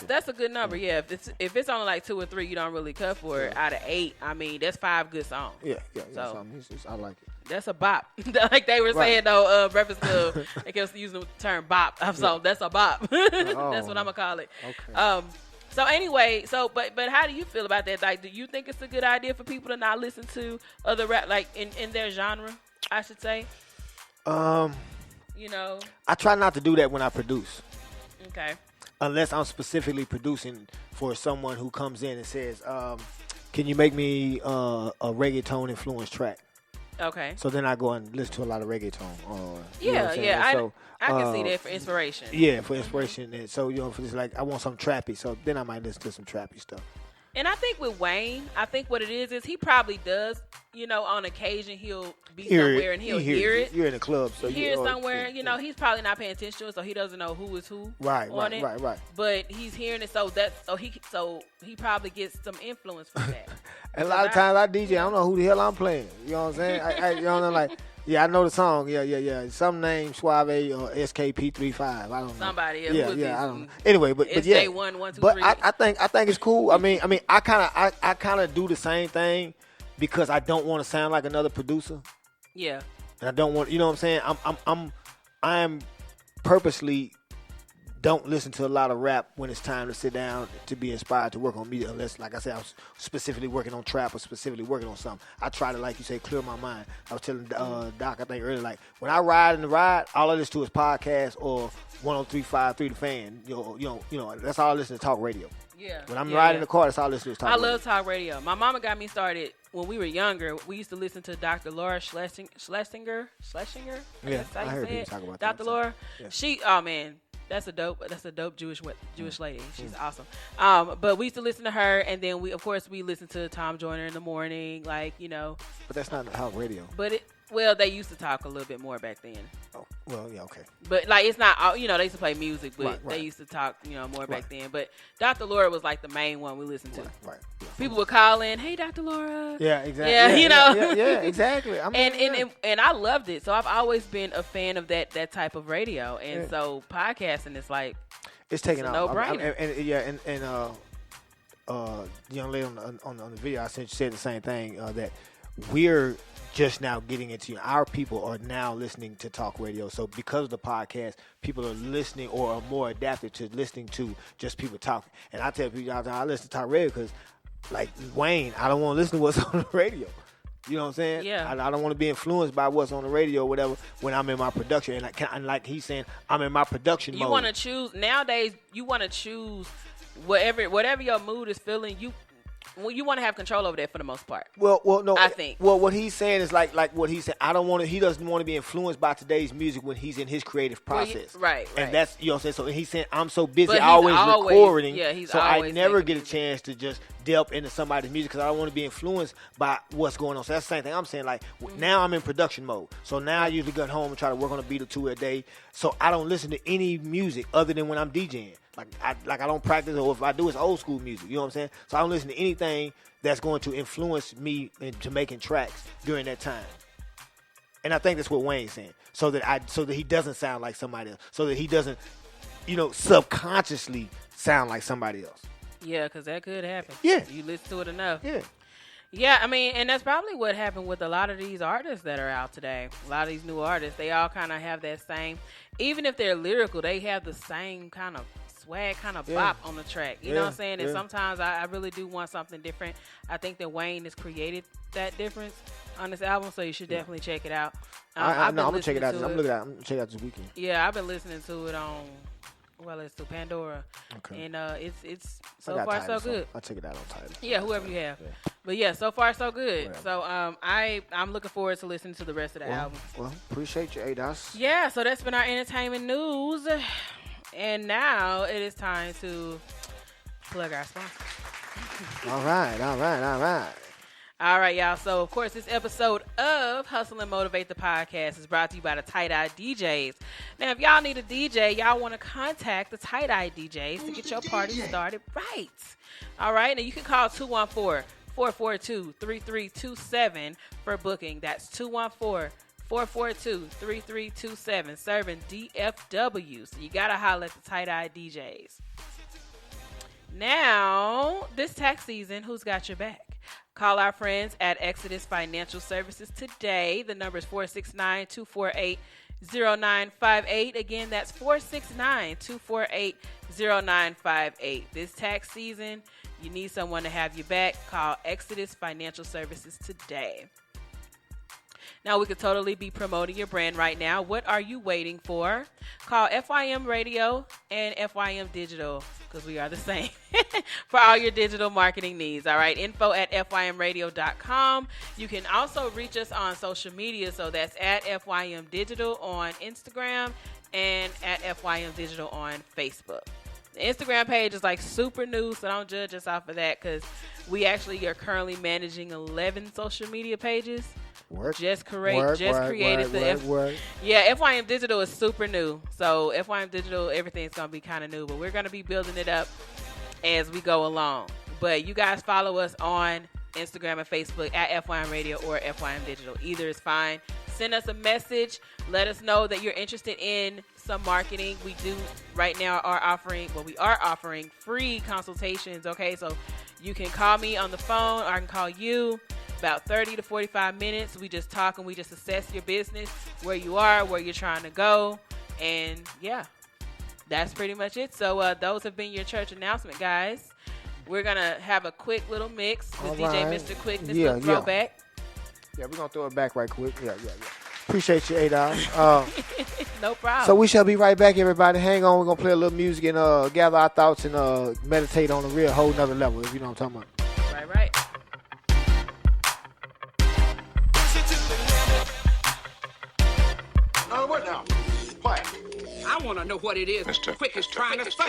that's a good number. Yeah, if it's only like 2 or 3, you don't really cut for it. Out of 8, I mean, that's 5 good songs. Yeah. So I like it. That's a bop. Like they were saying though, reference to, I kept using the term bop. So that's a bop. That's what I'm gonna call it. Okay. So anyway, but how do you feel about that? Like, do you think it's a good idea for people to not listen to other rap, like in their genre, I should say? I try not to do that when I produce. Okay. Unless I'm specifically producing for someone who comes in and says, "Can you make me a reggaeton influenced track?" Okay. So then I go and listen to a lot of reggaeton. I can see that for inspiration. Yeah, for inspiration. And so, if it's like I want some trappy, so then I might listen to some trappy stuff. And I think with Wayne, I think what it is he probably does, on occasion he'll be somewhere and he'll hear it. You're in a club, so you hear it somewhere. He's probably not paying attention to it, so he doesn't know who is who. Right. But he's hearing it, so he probably gets some influence from that. And a lot of times I DJ, I don't know who the hell I'm playing. You know what I'm saying? I know the song. Yeah. Some name Suave or SKP35. I don't know. Somebody else. Yeah, I don't know. Anyway, but yeah. SJ1, 1, 2, but 3. I think it's cool. I mean, I kind of do the same thing because I don't want to sound like another producer. Yeah. And I don't want, you know what I'm saying? I'm purposely don't listen to a lot of rap when it's time to sit down to be inspired to work on music, unless, like I said, I was specifically working on trap or specifically working on something. I try to, like you say, clear my mind. I was telling Doc, I think earlier, like, when I ride in the ride, all I listen to is podcasts or 103.5 The Fan. That's all I listen to, talk radio. Yeah. When I'm riding in the car, that's all I listen to is talk radio. I love talk radio. My mama got me started when we were younger. We used to listen to Dr. Laura Schlesinger. Yeah, I heard people talk about that. Dr. Laura. Yeah. She, man. That's a dope Jewish lady. She's awesome. But we used to listen to her, and then we listen to Tom Joyner in the morning, But that's not talk radio. But they used to talk a little bit more back then. Oh, well, yeah, okay. But it's not. They used to play music, but they used to talk, more back then. But Dr. Laura was like the main one we listened to. Right. Yeah. People would call in, "Hey, Dr. Laura." Yeah, exactly. Yeah, Yeah, exactly. And I loved it. So I've always been a fan of that type of radio, and so podcasting is like it's taking off. No brainer. The young lady on the video I sent said the same thing that we're just now getting into. Our people are now listening to talk radio. So because of the podcast, people are listening or are more adapted to listening to just people talking. And I tell people, I listen to talk radio because, like Wayne, I don't want to listen to what's on the radio. You know what I'm saying? Yeah. I don't want to be influenced by what's on the radio or whatever when I'm in my production. And like he's saying, I'm in my production mode. You want to choose nowadays. You want to choose whatever your mood is feeling. You want to have control over that for the most part. Well, no. I think. Well, what he's saying is like what he's saying. He doesn't want to be influenced by today's music when he's in his creative process. Right. And that's, you know what I'm saying? So he's saying, I'm so busy always recording. Yeah, he's so always I never get a chance to just delve into somebody's music because I don't want to be influenced by what's going on. So that's the same thing I'm saying. Like now I'm in production mode. So now I usually get home and try to work on a beat or two a day. So I don't listen to any music other than when I'm DJing. I don't practice, or if I do, it's old school music. You know what I'm saying? So I don't listen to anything that's going to influence me into making tracks during that time. And I think that's what Wayne's saying. So that he doesn't sound like somebody else. So that he doesn't, subconsciously sound like somebody else. Yeah, because that could happen. Yeah. You listen to it enough. Yeah. Yeah, I mean, and that's probably what happened with a lot of these artists that are out today. A lot of these new artists, they all kind of have that same, even if they're lyrical, they have the same kind of swag, kind of bop on the track. You know what I'm saying? And sometimes I really do want something different. I think that Wayne has created that difference on this album, so you should definitely check it out. I'm going to check it out. I'm going to check it out this weekend. Yeah, I've been listening to it on... Well, it's to Pandora, and it's so far so good. I'll check it out on Tidal. Yeah, whoever you have. Yeah. But yeah, so far so good. Whatever. So I'm looking forward to listening to the rest of the album. Well, appreciate you, ADOS. Yeah, so that's been our entertainment news, and now it is time to plug our sponsors. All right. All right, y'all. So, of course, this episode of Hustle and Motivate the Podcast is brought to you by the Tight Eye DJs. Now, if y'all need a DJ, y'all want to contact the Tight Eye DJs to get your party started right. All right. Now, you can call 214-442-3327 for booking. That's 214-442-3327, serving DFW. So, you got to holler at the Tight Eye DJs. Now, this tax season, who's got your back? Call our friends at Exodus Financial Services today. The number is 469-248-0958. Again, that's 469-248-0958. This tax season, you need someone to have your back. Call Exodus Financial Services today. Now, we could totally be promoting your brand right now. What are you waiting for? Call FYM Radio and FYM Digital, because we are the same, for all your digital marketing needs. All right, info@fymradio.com. You can also reach us on social media. So that's at FYM Digital on Instagram and at FYM Digital on Facebook. The Instagram page is like super new, so don't judge us off of that, because we actually are currently managing 11 social media pages. Just created the FYM Digital is super new. So FYM Digital, everything's gonna be kind of new, but we're gonna be building it up as we go along. But you guys follow us on Instagram and Facebook at FYM Radio or FYM Digital. Either is fine. Send us a message. Let us know that you're interested in some marketing. We do right now we are offering free consultations. Okay, so you can call me on the phone or I can call you. About 30 to 45 minutes. We just talk and we just assess your business, where you are, where you're trying to go. And yeah, that's pretty much it. So those have been your church announcement, guys. We're going to have a quick little mix with DJ Mr. Quick. This little throwback. Yeah, we're going to throw it back right quick. Yeah. Appreciate you, $8. No problem. So we shall be right back, everybody. Hang on. We're going to play a little music and gather our thoughts and meditate on a real whole nother level, if you know what I'm talking about. Right. What now? What? I want to know what it is. Mr. Quick is trying to say.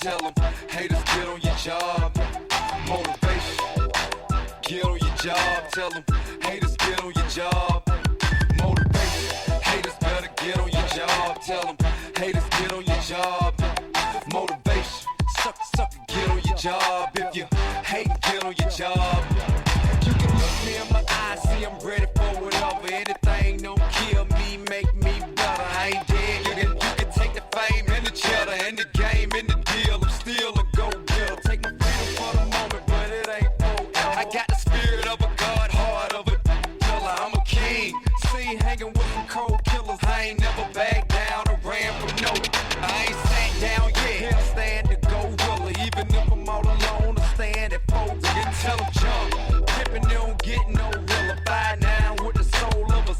Tell them, haters, get on your job. Motivation, get on your job. Tell them, haters, get on your job. Motivation, haters better get on your job. Tell them, haters, get on your job. Motivation, sucker, get on your job. If you hate, get on your job. You can look me in my eyes, see I'm ready for whatever. Anything don't kill me, make me better. I ain't dead. You can take the fame and the cheddar and the game and the deal. I'm still a go-getter. Take my freedom for the moment, but it ain't forever. I got the spirit of a god, heart of a killer. I'm a king. See, hanging with some cold killers. I ain't never backed down or ran from no. I ain't sat down yet. I stand to go gorilla. Even if I'm all alone, I stand at folks and tell them jump. Tipping, they don't get no realer. 5'9" with the soul of a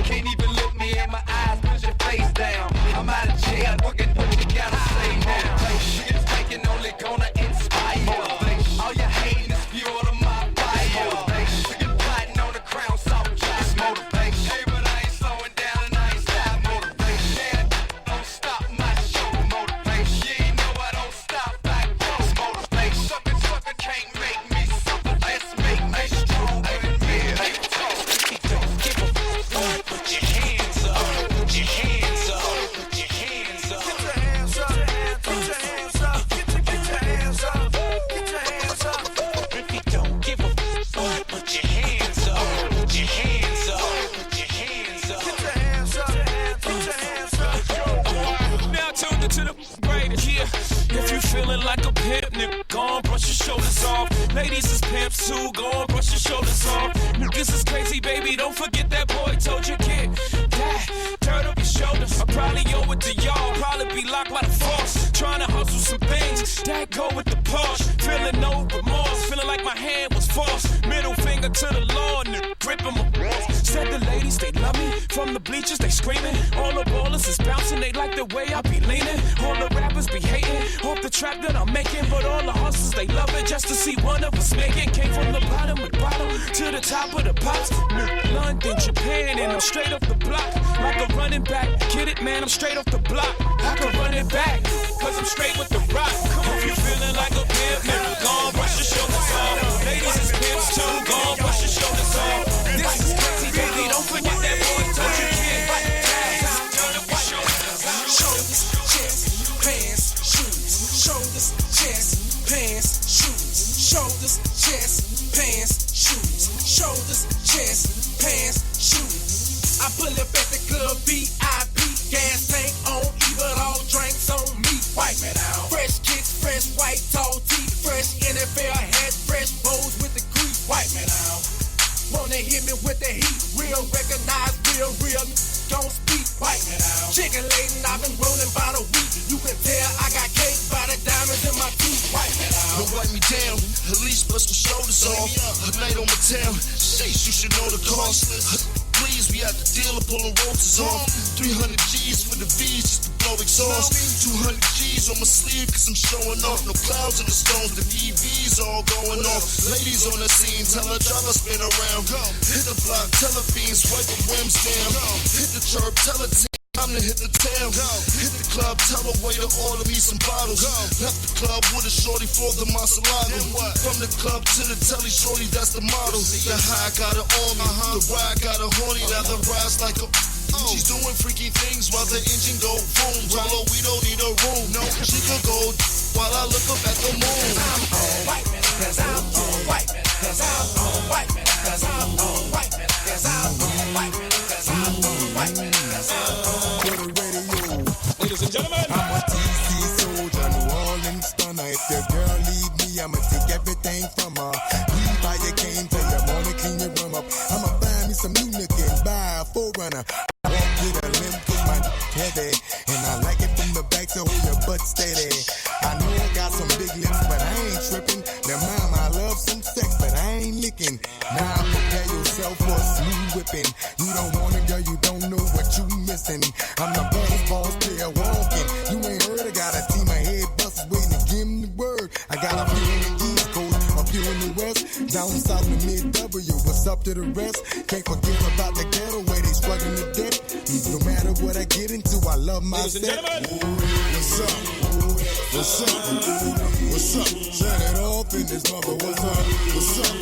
Can't even look me in my eyes, put your face down. I'm out of jail, working, what you gotta say now. Shit's taking only gonna inspire. All your hating is fuel to my fire. You're plotting on the crown, soft it's motivation. Hey, but I ain't slowing down and I ain't stop motivation. Yeah, don't stop my show, motivation. You ain't know I don't stop like boss motivation. Sucker can't make me suffer. Let's make me stronger than me. Hey, talk, don't give a fuck. Put your hands up, put your hands up, put your hands up. Get your hands up, put your hands up, get your hands up, get your hands up. If you don't give a fuck, put your hands up, put your hands up, put your hands up. Get your hands up, put your hands up. Now tuned into the greatest, yeah. If you feeling like a pimp, nigga, go on, brush your shoulders off. Ladies is pimps too, go on, brush your shoulders off. Niggas is crazy, baby, don't forget that boy told you, kid. Dad, turn up your shoulders. I probably owe it to y'all, probably be locked by the force. Trying to hustle some things, that go with the Porsche. Feeling no remorse, feeling like my hand was forced. Middle finger to the law, nigga, gripping my balls. Said the ladies, they love me. From the bleachers, they screaming. All the ballers is bouncing, they like the way I be leaning. All the rappers be hating, off the track that I'm making. But all the hustlers, they love it just to see one of us make it. Came from the bottom to the top of the pops. London, Japan, and I'm straight off the block. Like a running back, get it, man, I'm straight off the block. I can run it back, cause I'm straight with the rock. If you feeling like a pimp, nigga, go on, brush your shoulders off. Ladies is pimps too, go on, brush your shoulders off. This is crazy, baby, don't forget that boy told you, kid. Turn up your shoulders. Shoulders, chest, pants, shoes. Shoulders, chest, pants, shoes. Shoulders, chest, pants, shoes. Shoulders, chest, pants, shoes. I pull up at the club, VIP, gas tank on E, but all drinks on me. Wipe me down. Fresh kicks, fresh white tall teeth, fresh NFL hat, fresh bows with the crease. Wipe me down. Wanna hit me with the heat, real recognize, real, don't speak. Wipe me down. Chicken laden, I've been rolling by the week. You can tell I got cake by the diamonds in my teeth. Wipe me down. Don't wipe me down, at least bust my shoulders off. A night on my town, Chase, you should know the cost. Please, we had the deal of pulling roses off. 300 G's for the V's just to blow exhaust. 200 G's on my sleeve cause I'm showing off. No clouds in the stones, the EV's all going off. Ladies on the scene, tell her driver spin around. Hit the block, tell her fiends, swipe the rims down. Hit the chirp, tell her team. Time to hit the town, hit the club, tell the waiter order me some bottles. Left the club with a shorty for the Maserati. From the club to the telly, shorty, that's the model. The high got her on me, the ride got her horny, now the ride's like a... She's doing freaky things while the engine go boom. Tell her we don't need a room, no, she could go while I look up at the moon. I'm on white man, cause I'm on white man, cause I'm on white man, cause I'm on white man, cause I'm on white man, cause I'm on white man, cause I'm on. Ladies and gentlemen, I'm a TC soldier, New Orleans stunner. If your girl leave me, I'ma take everything from her. Leave how you came, tell your morning, clean your room up. I'ma find me some new nigga and buy a 4Runner. Walk with a limp, cause my heavy. And I like it from the back, so hold your butt steady. I know I got some big lips, but I ain't tripping. Now, mom, I love some sex, but I ain't licking. Now, prepare yourself for a smooth whipping. You don't want it, girl, you don't know what you missing. I'm the boss player walking. You ain't heard, I got a team of head busters waiting to give me the word. I got a few in the East Coast, a few in the West. Down south in mid-W, what's up to the rest? Can't forget about the ghetto where they struggling to death. No matter what I get into, I love my set. What's up? What's up? What's up? Shut it off in this mother. What's up? What's up?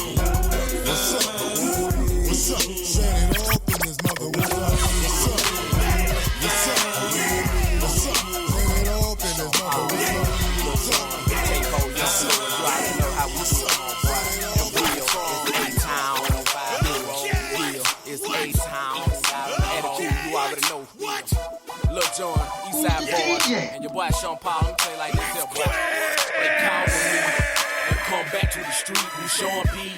What's up? What's up? Shut it off in this mother. What's up? What's up? What's up? What's up? Shut it off in this mother. What's up? What's up? You already know how we do it. it's A-Town. Attitude, you already know. Lil Jon, Eastside Boy, and your boy Sean Paul. Let me tell you like this here, boy. They call me and come back to the street with Sean P.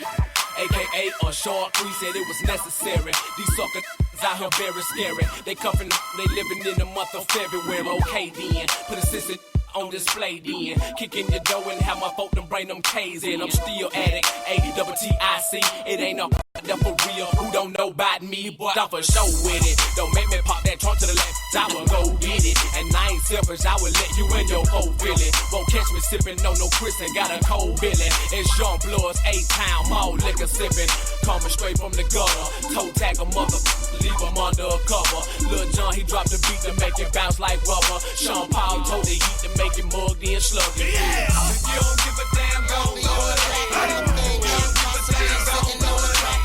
AKA a short crease, said it was necessary. These suckers out here very scary. They cuffin', they living in the month of February. Okay then, put a sister on display then. Kicking your door and have my folk them bring them K's in. I'm still addict, A-double-T-I-C. It ain't no out there for real who don't know about me, but I'm for sure with it. Don't make me pop that trunk to the left, I will go get it. And I ain't selfish, I will let you in your whole really. Won't catch me sipping, no Chris and got a cold Billy. It's Jean Blood's A-Town, mall liquor sipping. Coming straight from the gutter, toe tag a mother, leave him under a cover. Lil Jon, he dropped the beat to make it bounce like rubber. Sean Paul told the heat to make it mugged in sluggy. Yeah. If you don't give a damn, go on the track. If you don't give a damn, go on the track.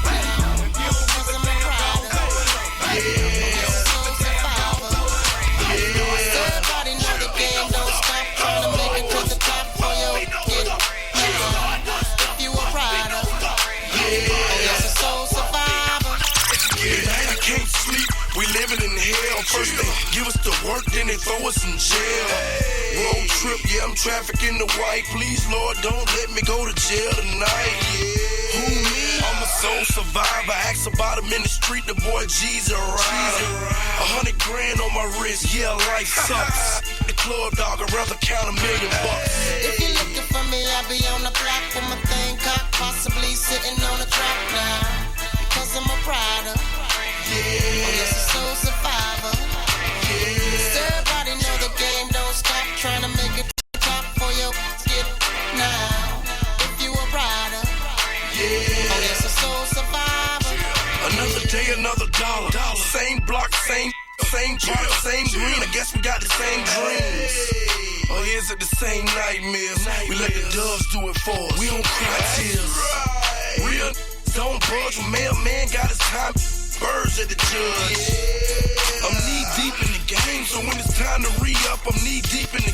If you don't give a damn, go on the track. Yeah. Everybody know the game don't stop. Trying to make it to the top for your kid. If you a rider, yes, a soul survivor. I can't sleep, we living in hell. First they give us the work, then they throw us in jail. Road trip, yeah, I'm trafficking the white. Please, Lord, don't let me go to jail tonight. Who me? I'm a soul survivor. Ask about him in the street, the boy G's a rider. 100 grand on my wrist, yeah, life sucks. The club dog, I'd rather count $1 million. If you're looking for me, I'll be on the block with my thing cocked, possibly sitting on the track now. Because I'm a rider. Oh, yes, a soul survivor. Everybody know the game don't stop. Trying to make it to the top for your skip now. If you a rider, oh, yes, a soul survivor. Another day, another dollar. Same block, same drop, same green. I guess we got the same dreams. Or is it the same nightmares? We let the doves do it for us. We don't cry tears. Real don't budge when mailman got his time. Birds at the judge. I'm knee deep in the game, so when it's time to re-up, I'm knee deep in the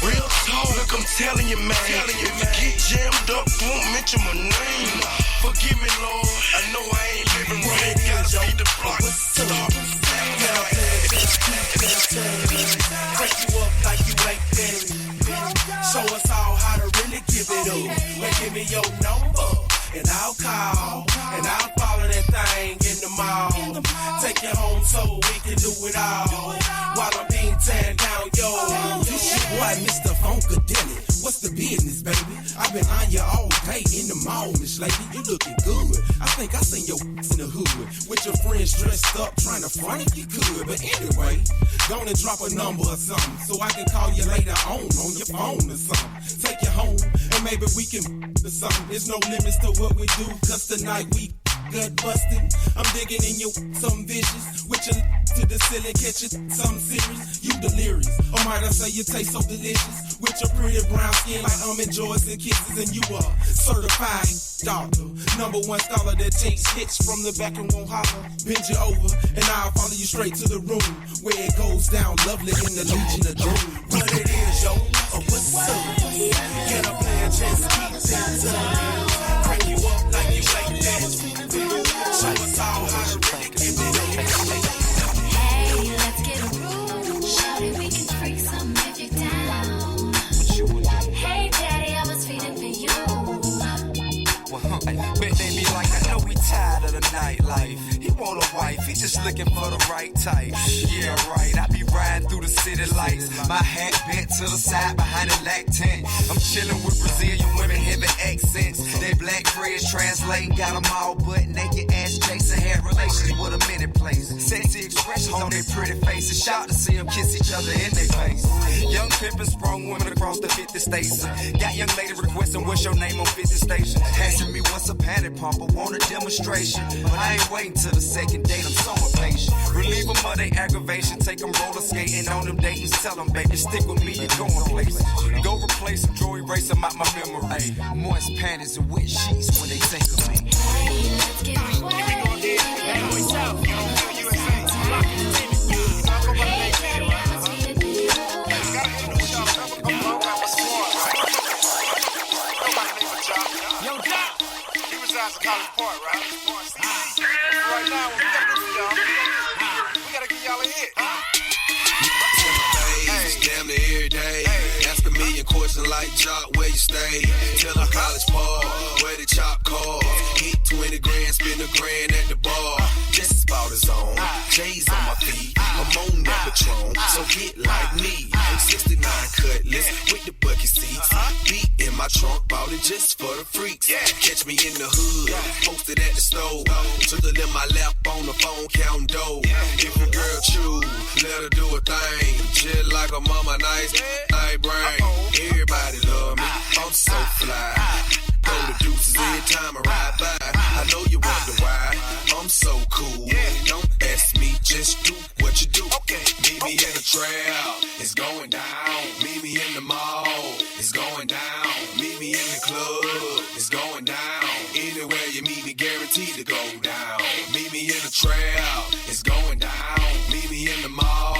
real talk. Look, I'm telling you, man. If you get jammed up, won't mention my name. Forgive me, Lord. I know I ain't living right. Gotta beat the block. Stop. Break you up like you ain't been. Show us all how to really give it up. Well, give me your number. And I'll call, and I'll follow that thing in the mall. Take you home so we can do it all. While I'm being teared down, yo. This your boy, Mr. Funkadelic. What's the business, baby? I've been on you all day in the mall, Miss Lady. You looking good. I think I seen your in the hood. With your friends dressed up, trying to front if you could. But anyway, gonna drop a number or something, so I can call you later on your phone or something. Take you home, and maybe we can do something. There's no limits to what we do, cause tonight we gut busting. I'm digging in you some vicious. With your to the ceiling, catching some serious. You delirious, or might I say you taste so delicious. With your pretty brown skin like almond joys and kisses. And you are certified doctor, #1 scholar that takes hits from the back and won't holler. Bend you over, and I'll follow you straight to the room where it goes down lovely in the Legion of Doom. What it is, yo, or what's up? Get up there and just keep things up. Crank you up like you like that. Show us all how to really give it up. Hey, let's get a room. Shawty, we can freak some magic down. Hey, daddy, I was feeding for you. Bet they be like, I know we tired of the nightlife. He want a wife, he just looking for the right type. Yeah, right, I be riding through the city lights. My hat bent to the side behind the lac tent. I'm chilling with Brazilian women, heavy accents. They black friends translating, got them all butt naked ass chasing. Had relations with them in place. Sexy expressions on their pretty faces. Shout to see them kiss each other in their face. Young pimpin' sprung women across the 50 states. Got young lady requesting what's your name on 50 station. Asking me what's a panty pumper, want a demonstration. But I ain't waiting till the second date, I'm so impatient. Relieve them of their aggravation, take them roller skating on them dates. Tell them, baby, stick with me, you're going places. Go replace them, draw erase them out my memory. Moist panties and wet sheets when they think of me. Hey, let's get away. College Park, right? Right now, what we gotta do for y'all? We gotta give y'all a hit. Damn near every day. Ask a million questions like Jock, where you stay? Tell them College Park, where the chop cars. Hit 20 grand, spend $1 grand at the bar. Just about his own. J's on my my feet. I'm on that Patron, so get like me. I'm 69 Cutlass with the bucket seats. Beat in my trunk, bought it just for the freaks. Catch me in the hood, posted at the stove. Took it in my lap on the phone, counting dough. If your girl choose, let her do a thing. Just like a mama, nice brain. Everybody love me, I'm so fly. Throw the deuces every time I ride by. I know you wonder why I'm so cool. Don't ask me, just do what you do. Meet me in the trail, it's going down. Meet me in the mall, it's going down. Meet me in the club, it's going down. Anywhere you meet me, guaranteed to go down. Meet me in the trail, it's going down. Meet me in the mall,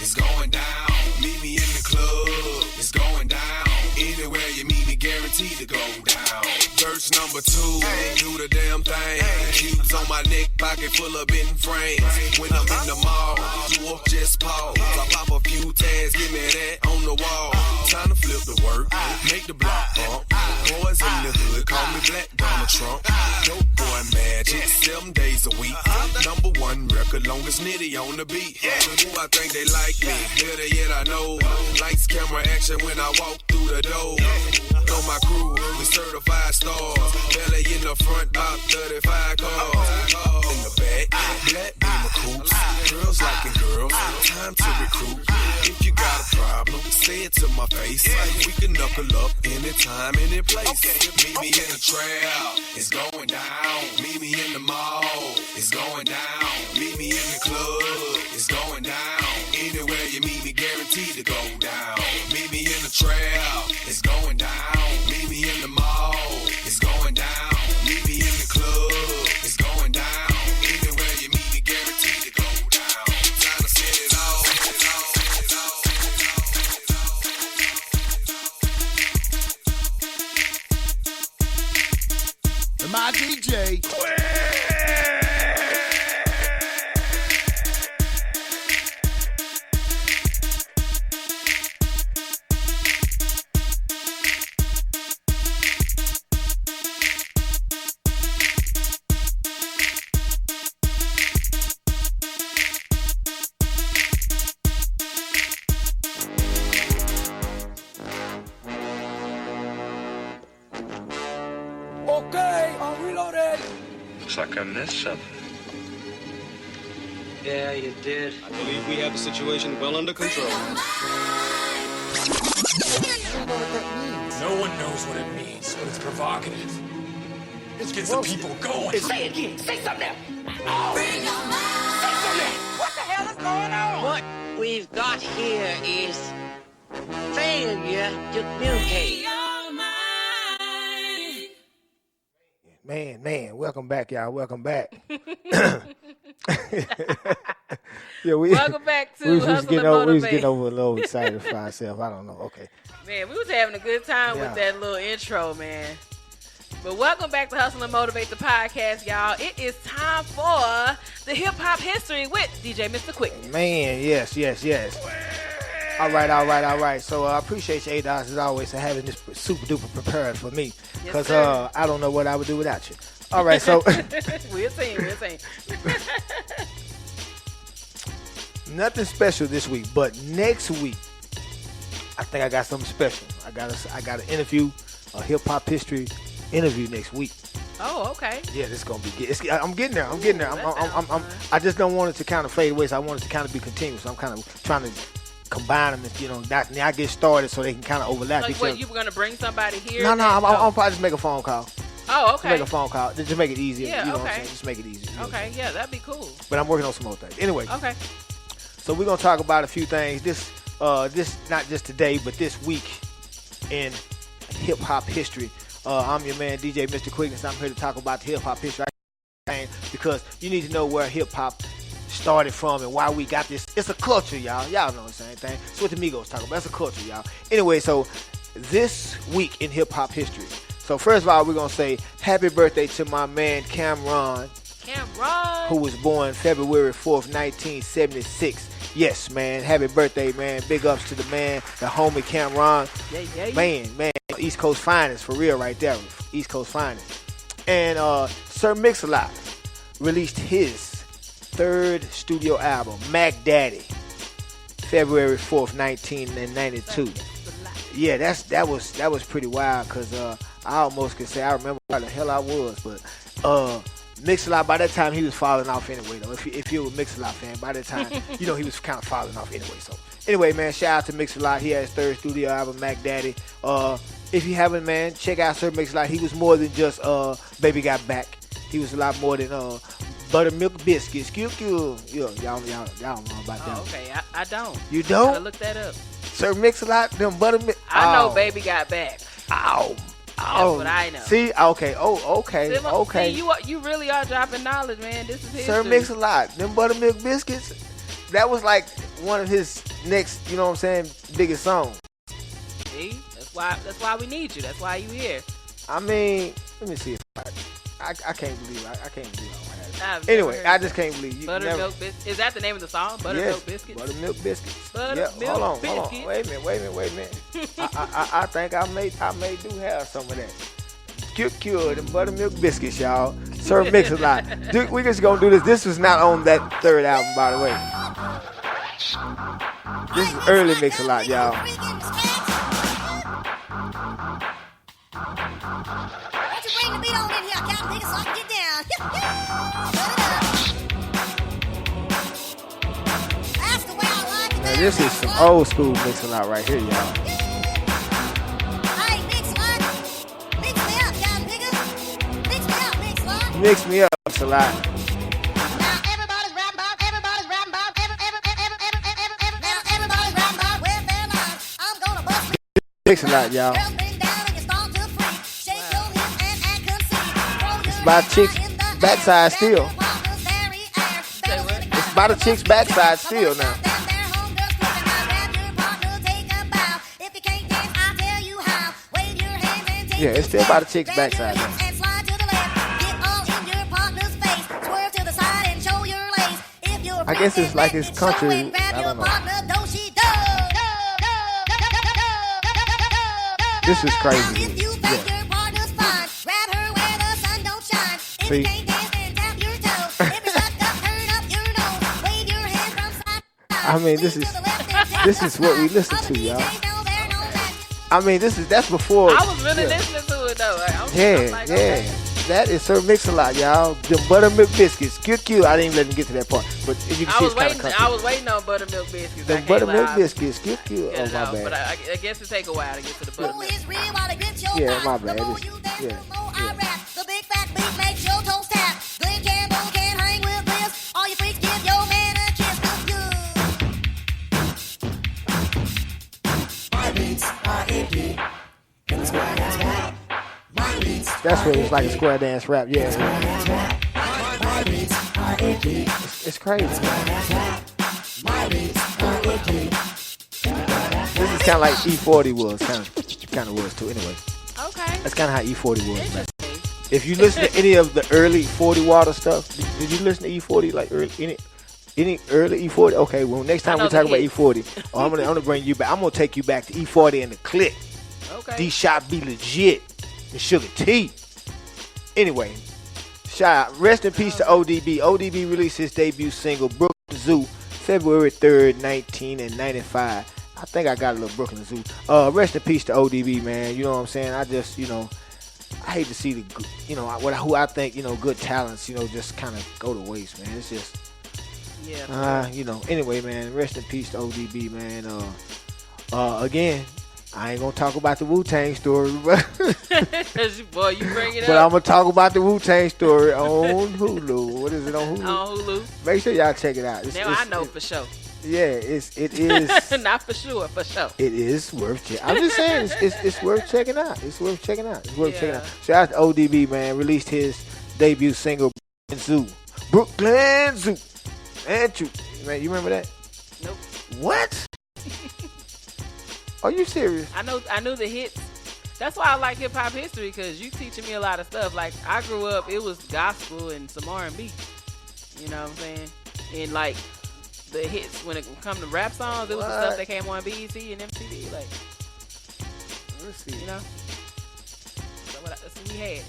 it's going down. Meet me in the club, it's going down. Anywhere you meet me, guaranteed to go down. Verse number 2, do the damn thing. Cubes on my neck, pocket full of bitten frames. When I'm in the mall, you up just pause. I pop a few tags, give me that on the wall. Time to flip the work, make the block bump. Boys in the hood, call me Black Donald Trump. Dope boy magic, 7 days a week. Number 1 record, longest nitty on the beat. Who I think they like me, better yet I know. Lights, camera, action when I walk through the door. Know my crew, we certified stars. Belly in the front, about 35 cars. In the back, black beamer coops. Girls liking girls, time to recruit. If you got a problem, say it to my face. We can knuckle up anytime, any place. Meet me in the trail, it's going down. Meet me in the mall, it's going down. Meet me in the club, it's going down. Anywhere you meet me, guaranteed to go down. Meet me in the trail, it's going down. Meet me in the mall, it's going down. Meet me in the club, it's going down. Anywhere you meet me, guaranteed to go down. Time to set it all. And my DJ. Okay, I'm reloaded. Looks like I missed something. Yeah, you did. I believe we have the situation well under control. No one knows what it means, but it's provocative. It gets the people going. Say it again. Say something else. Oh. Say something else. What the hell is going on? What we've got here is failure to communicate. Man, welcome back, y'all. Welcome back. Welcome back to Hustle and Motivate. We was getting over a little excited for ourselves. I don't know. Okay. Man, we was having a good time with that little intro, man. But welcome back to Hustle and Motivate, the podcast, y'all. It is time for the hip hop history with DJ Mr. Quick. Man, yes. All right. So I appreciate you, A-Dots, as always, for having this super duper prepared for me. Because I don't know what I would do without you. All right, so. We'll see. Nothing special this week, but next week, I think I got something special. I got an interview, a hip hop history interview next week. Oh, okay. Yeah, this is gonna be good. I'm getting there. I just don't want it to kind of fade away. So I want it to kind of be continuous. I'm kind of trying to combine them, now get started so they can kind of overlap like each what, other. You were gonna bring somebody here? No, I'll probably just make a phone call. Oh, okay. Make a phone call. Just make it easier. Yeah, you know okay. what I'm saying? Just make it easier. Okay, yeah, that'd be cool. But I'm working on some more things. Anyway. Okay. So we're gonna talk about a few things. This not just today, but this week in hip hop history. I'm your man DJ Mr. Quickness. I'm here to talk about the hip hop history because you need to know where hip hop started from and why we got this. It's a culture, y'all. Y'all know the same thing. It's what the Migos talk about. It's a culture, y'all. Anyway, so this week in hip hop history. So first of all, we're gonna say happy birthday to my man Cameron, who was born February 4th, 1976. Yes, man. Happy birthday, man. Big ups to the man, the homie Cameron. Yeah. Man. East Coast finest, for real right there. East Coast finest. And Sir Mix-a-Lot released his third studio album, Mac Daddy, February 4th, 1992. Yeah, that was pretty wild because I almost could say I remember where the hell I was, but Mix-a-Lot, by that time he was falling off anyway though. If you're a Mix-a-Lot fan, by that time he was kind of falling off anyway. So anyway, man, shout out to Mix-a-Lot. He had his third studio album, Mac Daddy. If you haven't, man, check out Sir Mix-a-Lot. He was more than just Baby Got Back. He was a lot more than Buttermilk Biscuits. Y'all know about that. Oh, okay, I don't. You don't? I look that up. Sir Mix-a-Lot, them Buttermilk. I know Baby Got Back. Oh. That's what I know. See, okay. Okay. See, you really are dropping knowledge, man. This is history. Sir Mix-a-Lot, them Buttermilk Biscuits. That was like one of his next, you know what I'm saying, biggest songs. See, that's why we need you. That's why you here. I mean, let me see if I can't believe I can't believe I don't have it. I've Anyway, never I heard just can't believe you. Buttermilk Biscuits. Is that the name of the song? Buttermilk Biscuits? Buttermilk Biscuits. Buttermilk Hold on. Biscuits. Wait a minute. I think I may do have some of that. Cure them Buttermilk Biscuits, y'all. Sir Mix-a-Lot. We just gonna do this. This was not on that third album, by the way. This is early Mix-a-Lot, y'all. Bring the beat on in here, Captain Nigga, so I can get down. That's the way I like it. Now, this is some old school Mix-a-Lot right here, y'all. Hey, Mix-a-Lot. Mix me up, Captain Nigga. Mix me up, Mix-a-Lot. Mix me up, Mix-a-Lot. Now everybody's rapping about, now everybody's rapping about welfare lines. I'm gonna bust Mix-a-Lot, y'all. It's by chicks backside still. It's by the chicks backside still now. Yeah, it's still by the chicks backside now. I guess it's like it's country. I don't know. This is crazy. Yeah. See? I mean, this is what we listen to, y'all. I mean, that's before. I was really listening to it though. Yeah. That is Sir Mix-a-Lot, y'all. The Buttermilk Biscuits. Cute. I didn't even let him get to that part, but you can see it's kind of country. I was waiting on Buttermilk Biscuits. The Buttermilk Biscuits. Cute. Oh, my bad. But I guess it take a while to get to the buttermilk. Yeah, my bad. Yeah. The big fat beat makes your toes tap. Glenn Campbell can't hang with this. All you freaks give your man a kiss. My beats are icky. And the square dance rap. My beats. That's what it's like a square dance rap. Yeah. My beats are icky. It's crazy. My beats are icky. This is kind of like E40 was. Kind of was too. Anyway. Okay. That's kind of how E40 was. Man. If you listen to any of the early 40 Water stuff, did you listen to E40 like any early E40? Okay, well next time we talk about E40, I'm gonna bring you back. I'm gonna take you back to E40 and the Click. Okay. D-Shot Be Legit and Sugar T. Anyway, shout out. Rest in peace to ODB. ODB released his debut single Brooklyn Zoo February 3rd, 1995. I think I got a little Brooklyn Zoo. Rest in peace to ODB, man. You know what I'm saying? I just, I hate to see who I think, good talents, just kind of go to waste, man. It's just, anyway, man, rest in peace to ODB, man. Again, I ain't gonna talk about the Wu-Tang story, but boy, you bring it up. But I'm gonna talk about the Wu-Tang story on Hulu. What is it on Hulu? On Hulu. Make sure y'all check it out. I know for sure. Yeah, it is. Not for sure, for sure. It is worth checking. I'm just saying, it's worth checking out. It's worth checking out. Shout out to ODB, man. Released his debut single, Brooklyn Zoo. And you, man, you remember that? Nope. What? Are you serious? I knew the hits. That's why I like hip hop history, because you teaching me a lot of stuff. Like, I grew up, it was gospel and some R&B. You know what I'm saying? And like the hits, when it come to rap songs, it was the stuff that came on BET and MTV. Like, let's see. That's what we had.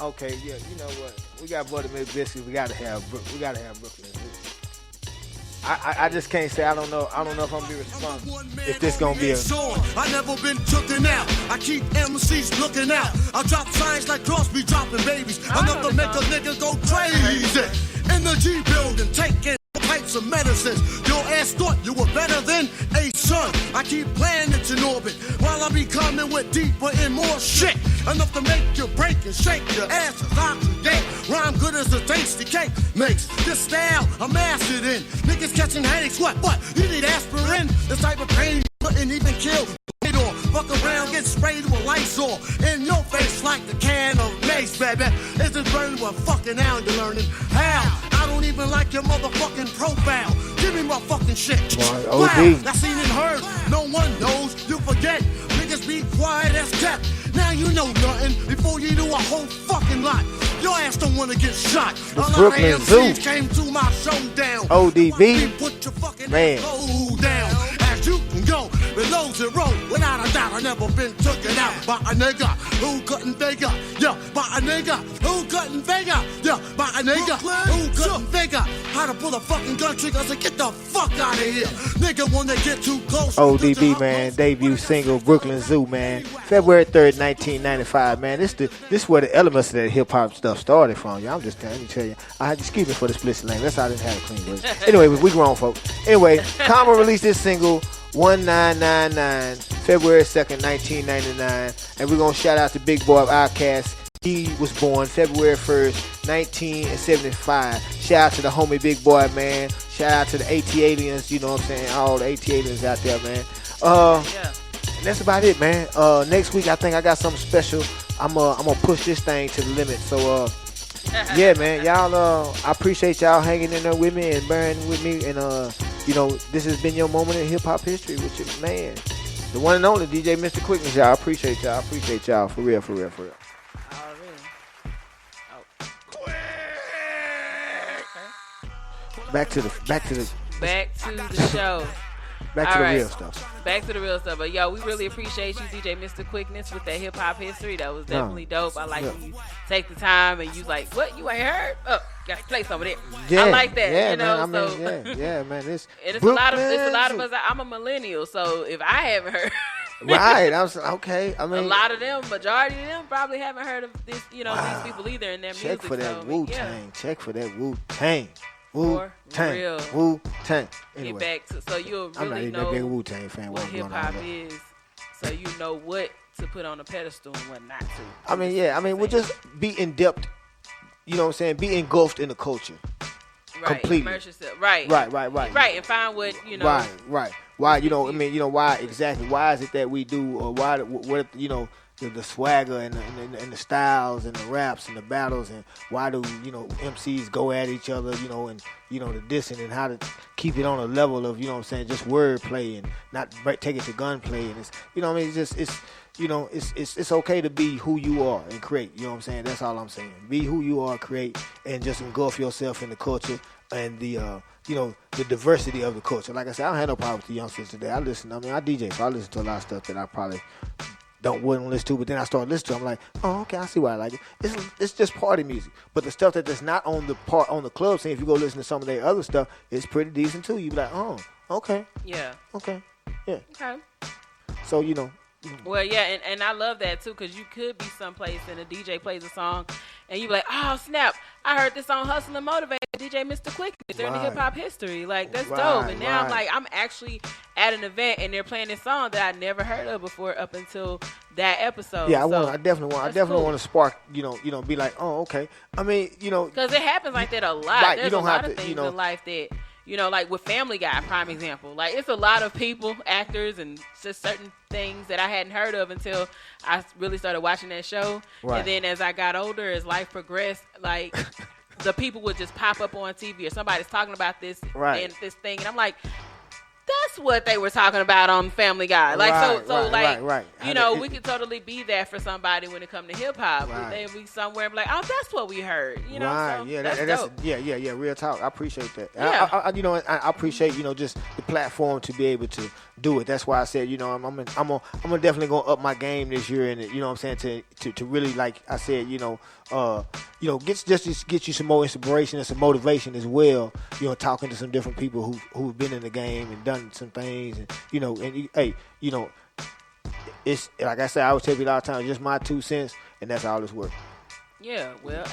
Okay, yeah, you know what? We got buttermilk biscuits. We gotta have Brooklyn. I just can't say I don't know if I'm gonna be responsible if this gonna be a. I never been tooken out. I keep MCs looking out. I drop signs like Crosby dropping babies. Enough to make a nigga go crazy. In the G building, taking types of medicines. Your ass thought you were better than a son. I keep planets in orbit while I be coming with deeper and more shit. Enough to make you break and shake your ass as oxygen. Rhyme good as a tasty cake makes. This style I'm mastered in. Niggas catching headaches, what? You need aspirin? This type of pain you couldn't even kill. Fuck around, get sprayed with Lysol in your face like the can of mace, baby. Is it burning? What fucking now you're learning? How? I don't even like your motherfucking profile. Give me my fucking shit. Wow, that's seen and heard. No one knows. You forget. Niggas be quiet as kept. Now you know nothing before you do a whole fucking lot. Your ass don't want to get shot. A lot of MCs came to my showdown. ODB. Put your fucking man. Down. As you can go below zero. Without a doubt, I never been taken out by a nigga who couldn't figure. Yeah, by a nigga who couldn't figure. Yeah, by a nigga who couldn't figure how to pull a fucking gun trigger. I said, get the fuck out of here. Nigga, when they get too close. ODB, man, debut single, Brooklyn Zoo, man. February 3rd, 1995, man. This where the elements of that hip hop stuff started from. Yeah, I'm just telling you. I had to excuse me for the split lane. That's how I didn't have a clean voice. Anyway, we grown folks. Anyway, Common released this single 1999, February 2nd, 1999, and we're gonna shout out to Big Boy of Outkast. He was born February 1st, 1975. Shout out to the homie Big Boy, man. Shout out to the AT Aliens, you know what I'm saying? All the AT Aliens out there, man. And that's about it, man. Next week, I think I got something special. I'm gonna push this thing to the limit. So, yeah, man, y'all. I appreciate y'all hanging in there with me and bearing with me. And you know, this has been your moment in hip hop history with your man, the one and only DJ Mr. Quickness. Y'all, I appreciate y'all. For real. Back to the show. Back to the real stuff. Back to the real stuff. But yo, we really appreciate you, DJ Mr. Quickness, with that hip hop history. That was definitely dope. I like when you take the time and you like, what, you ain't heard? Oh, got to play some of it. Yeah, I like that. Yeah, you know, man, so yeah, man. It's a lot of us. I'm a millennial, so if I haven't heard. Right, I was okay. I mean, a lot of them, majority of them, probably haven't heard of this. You know, these people either in their music. Check for that Wu-Tang. Check for that Wu-Tang. Wu-Tang. Wu-Tang. Get Anyway, back to so you'll I'm not really even a know big Wu-Tang fan. what hip hop is, so you know what to put on a pedestal and what not to. I mean, yeah. I mean, we'll just be in depth. You know what I'm saying? Be engulfed in the culture. Right. Completely. Immerse yourself. Right. Right. And find what you know. Right. Why? You know. I mean, you know why exactly? Why is it that we do, or why? What? You know. The swagger and the styles and the raps and the battles, and why do MCs go at each other, and the dissing, and how to keep it on a level of, just wordplay and not take it to gunplay, and it's it's okay to be who you are and create. You know what I'm saying? That's all I'm saying. Be who you are, create, and just engulf yourself in the culture and the the diversity of the culture. Like I said, I don't have no problem with the youngsters today. I DJ, so I listen to a lot of stuff that I probably wouldn't listen to, but then I started listening to it. I'm like, oh, okay, I see why I like it. It's just party music. But the stuff that's not on the club scene, if you go listen to some of their other stuff, it's pretty decent too. You be like, oh, okay. Yeah. Okay. Yeah. Okay. So, Well, yeah, and I love that too, because you could be someplace and a DJ plays a song and you be like, oh, snap, I heard this on Hustle and Motivate, DJ Mr. Quickness during the hip hop history. Like, that's dope. And now I'm actually at an event and they're playing this song that I never heard of before up until that episode. Yeah, I definitely want to spark, be like, oh, okay. I mean, because it happens like that a lot. Right, There's a lot of things in life that, like with Family Guy, prime example. Like, it's a lot of people, actors, and just certain things that I hadn't heard of until I really started watching that show. Right. And then as I got older, as life progressed, like, the people would just pop up on TV or somebody's talking about this and this thing. And I'm like, that's what they were talking about on Family Guy. Like, Right. You know, we could totally be that for somebody when it comes to hip hop. Right. They'll be somewhere and be like, oh, that's what we heard. You know, right? so Yeah, that's dope. yeah. Real talk. I appreciate that. Yeah. I appreciate just the platform to be able to do it. That's why I said I'm definitely gonna up my game this year, and you know what I'm saying to really, like I said, get you some more inspiration and some motivation as well. Talking to some different people who've been in the game and done some things, and it's like I said, I always tell people all the time, just my 2 cents, and that's all it's worth. Yeah, well,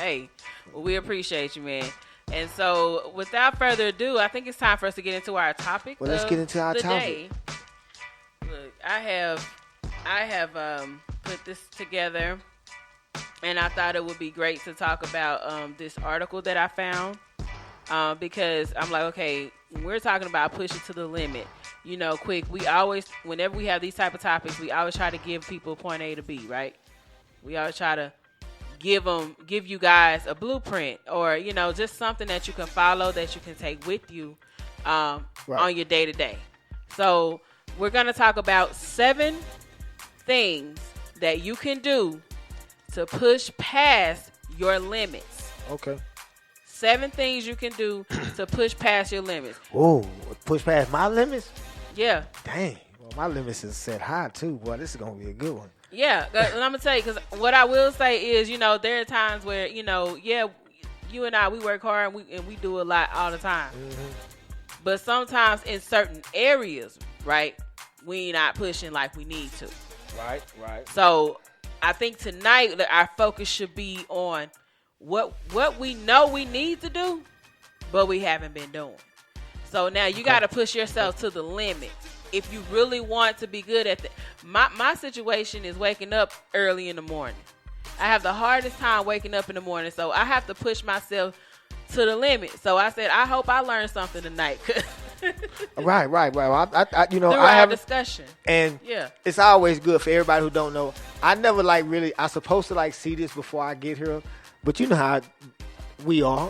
we appreciate you, man. And so, without further ado, I think it's time for us to get into our topic. Well, let's get into our topic. Day. Look, I have put this together, and I thought it would be great to talk about this article that I found, because I'm like, okay, we're talking about push it to the limit. Quick, we always, whenever we have these type of topics, we always try to give people point A to B, right? We always try to give you guys a blueprint, or just something that you can follow, that you can take with you on your day to day. So we're gonna talk about 7 things that you can do to push past your limits. Okay. 7 things you can do to push past your limits. Oh, push past my limits? Yeah. Dang. Well, my limits is set high too. Boy, this is gonna be a good one. Yeah, and I'm gonna tell you, because what I will say is, there are times where, you and I, we work hard and we do a lot all the time. Mm-hmm. But sometimes in certain areas, right, we not pushing like we need to. Right. So I think tonight that our focus should be on what we know we need to do, but we haven't been doing. So now you got to push yourself to the limit if you really want to be good at that. My situation is waking up early in the morning. I have the hardest time waking up in the morning, so I have to push myself to the limit. So I said, I hope I learned something tonight. Right. Well, I have discussion, and it's always good for everybody who don't know. I never I'm supposed to see this before I get here, but you know how we are.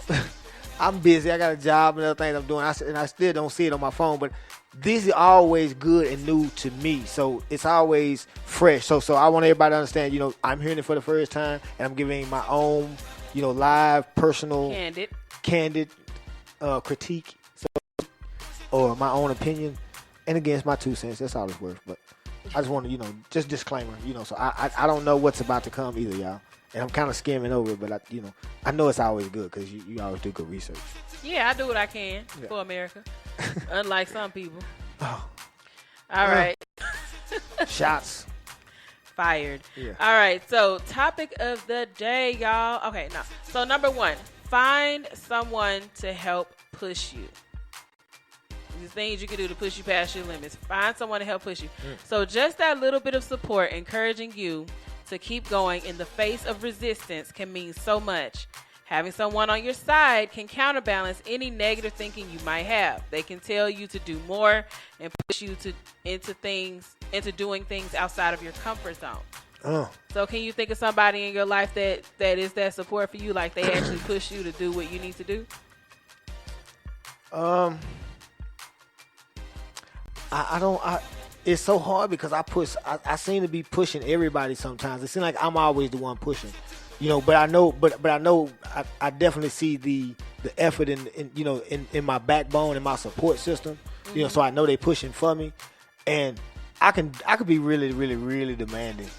I'm busy. I got a job and other things I'm doing, and I still don't see it on my phone. But this is always good and new to me, so it's always fresh. So I want everybody to understand. I'm hearing it for the first time, and I'm giving my own, live, personal, candid critique, or my own opinion, and again, it's my 2 cents. That's all it's worth. But I just want to, just disclaimer. So I don't know what's about to come either, y'all. And I'm kind of skimming over it, but I know it's always good because you always do good research. Yeah, I do what I can for America, unlike some people. Oh. All right. Shots fired. Yeah. All right. So topic of the day, y'all. Okay, no. So number 1, find someone to help push you. These things you can do to push you past your limits. Find someone to help push you. So just that little bit of support, encouraging you to keep going in the face of resistance, can mean so much. Having someone on your side can counterbalance any negative thinking you might have. They can tell you to do more and push you into doing things outside of your comfort zone. Oh. So can you think of somebody in your life that is that support for you, like they actually push you to do what you need to do? It's so hard because I seem to be pushing everybody sometimes. It seems like I'm always the one pushing, but I know I definitely see the effort in my backbone and my support system, so I know they pushing for me, and I could be really, really, really demanding.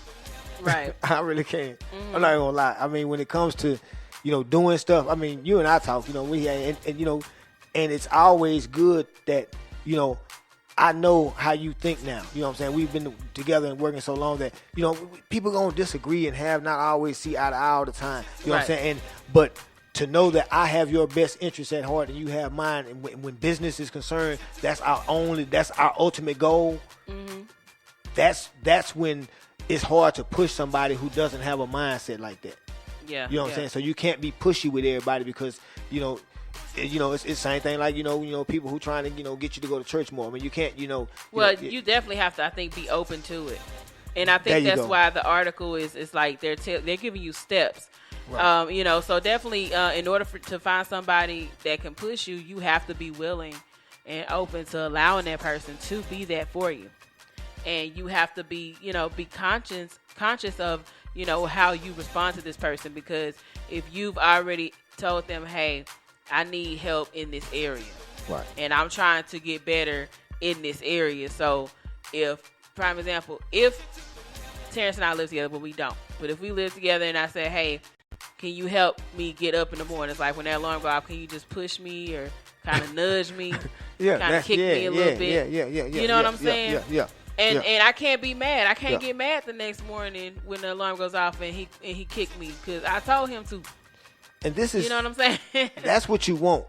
Right. I really can. I'm not gonna lie. I mean, when it comes to, doing stuff, I mean, you and I talk, and it's always good that, I know how you think now. You know what I'm saying? We've been together and working so long that, people going to disagree and have not always see eye to eye all the time. You know what I'm saying? But to know that I have your best interest at heart and you have mine, and when business is concerned, that's our ultimate goal. Mm-hmm. That's when it's hard to push somebody who doesn't have a mindset like that. Yeah. You know what I'm saying? So you can't be pushy with everybody because, it's the same thing like, people who trying to, get you to go to church more. I mean, you can't, Well, you definitely have to, I think, be open to it. And I think that's why the article is like they're giving you steps. Right. So definitely in order to find somebody that can push you, you have to be willing and open to allowing that person to be that for you. And you have to be, be conscious of, how you respond to this person, because if you've already told them, hey, I need help in this area. Right. And I'm trying to get better in this area. So if, prime example, if Terrence and I live together, but we don't. But if we live together and I say, hey, can you help me get up in the morning? It's like when that alarm goes off, can you just push me or kind of nudge me? Kind of kick me a little bit. Yeah. You know what I'm saying? Yeah. And I can't be mad. I can't get mad the next morning when the alarm goes off and he kicked me because I told him to. And this is, you know what I'm saying? That's what you want.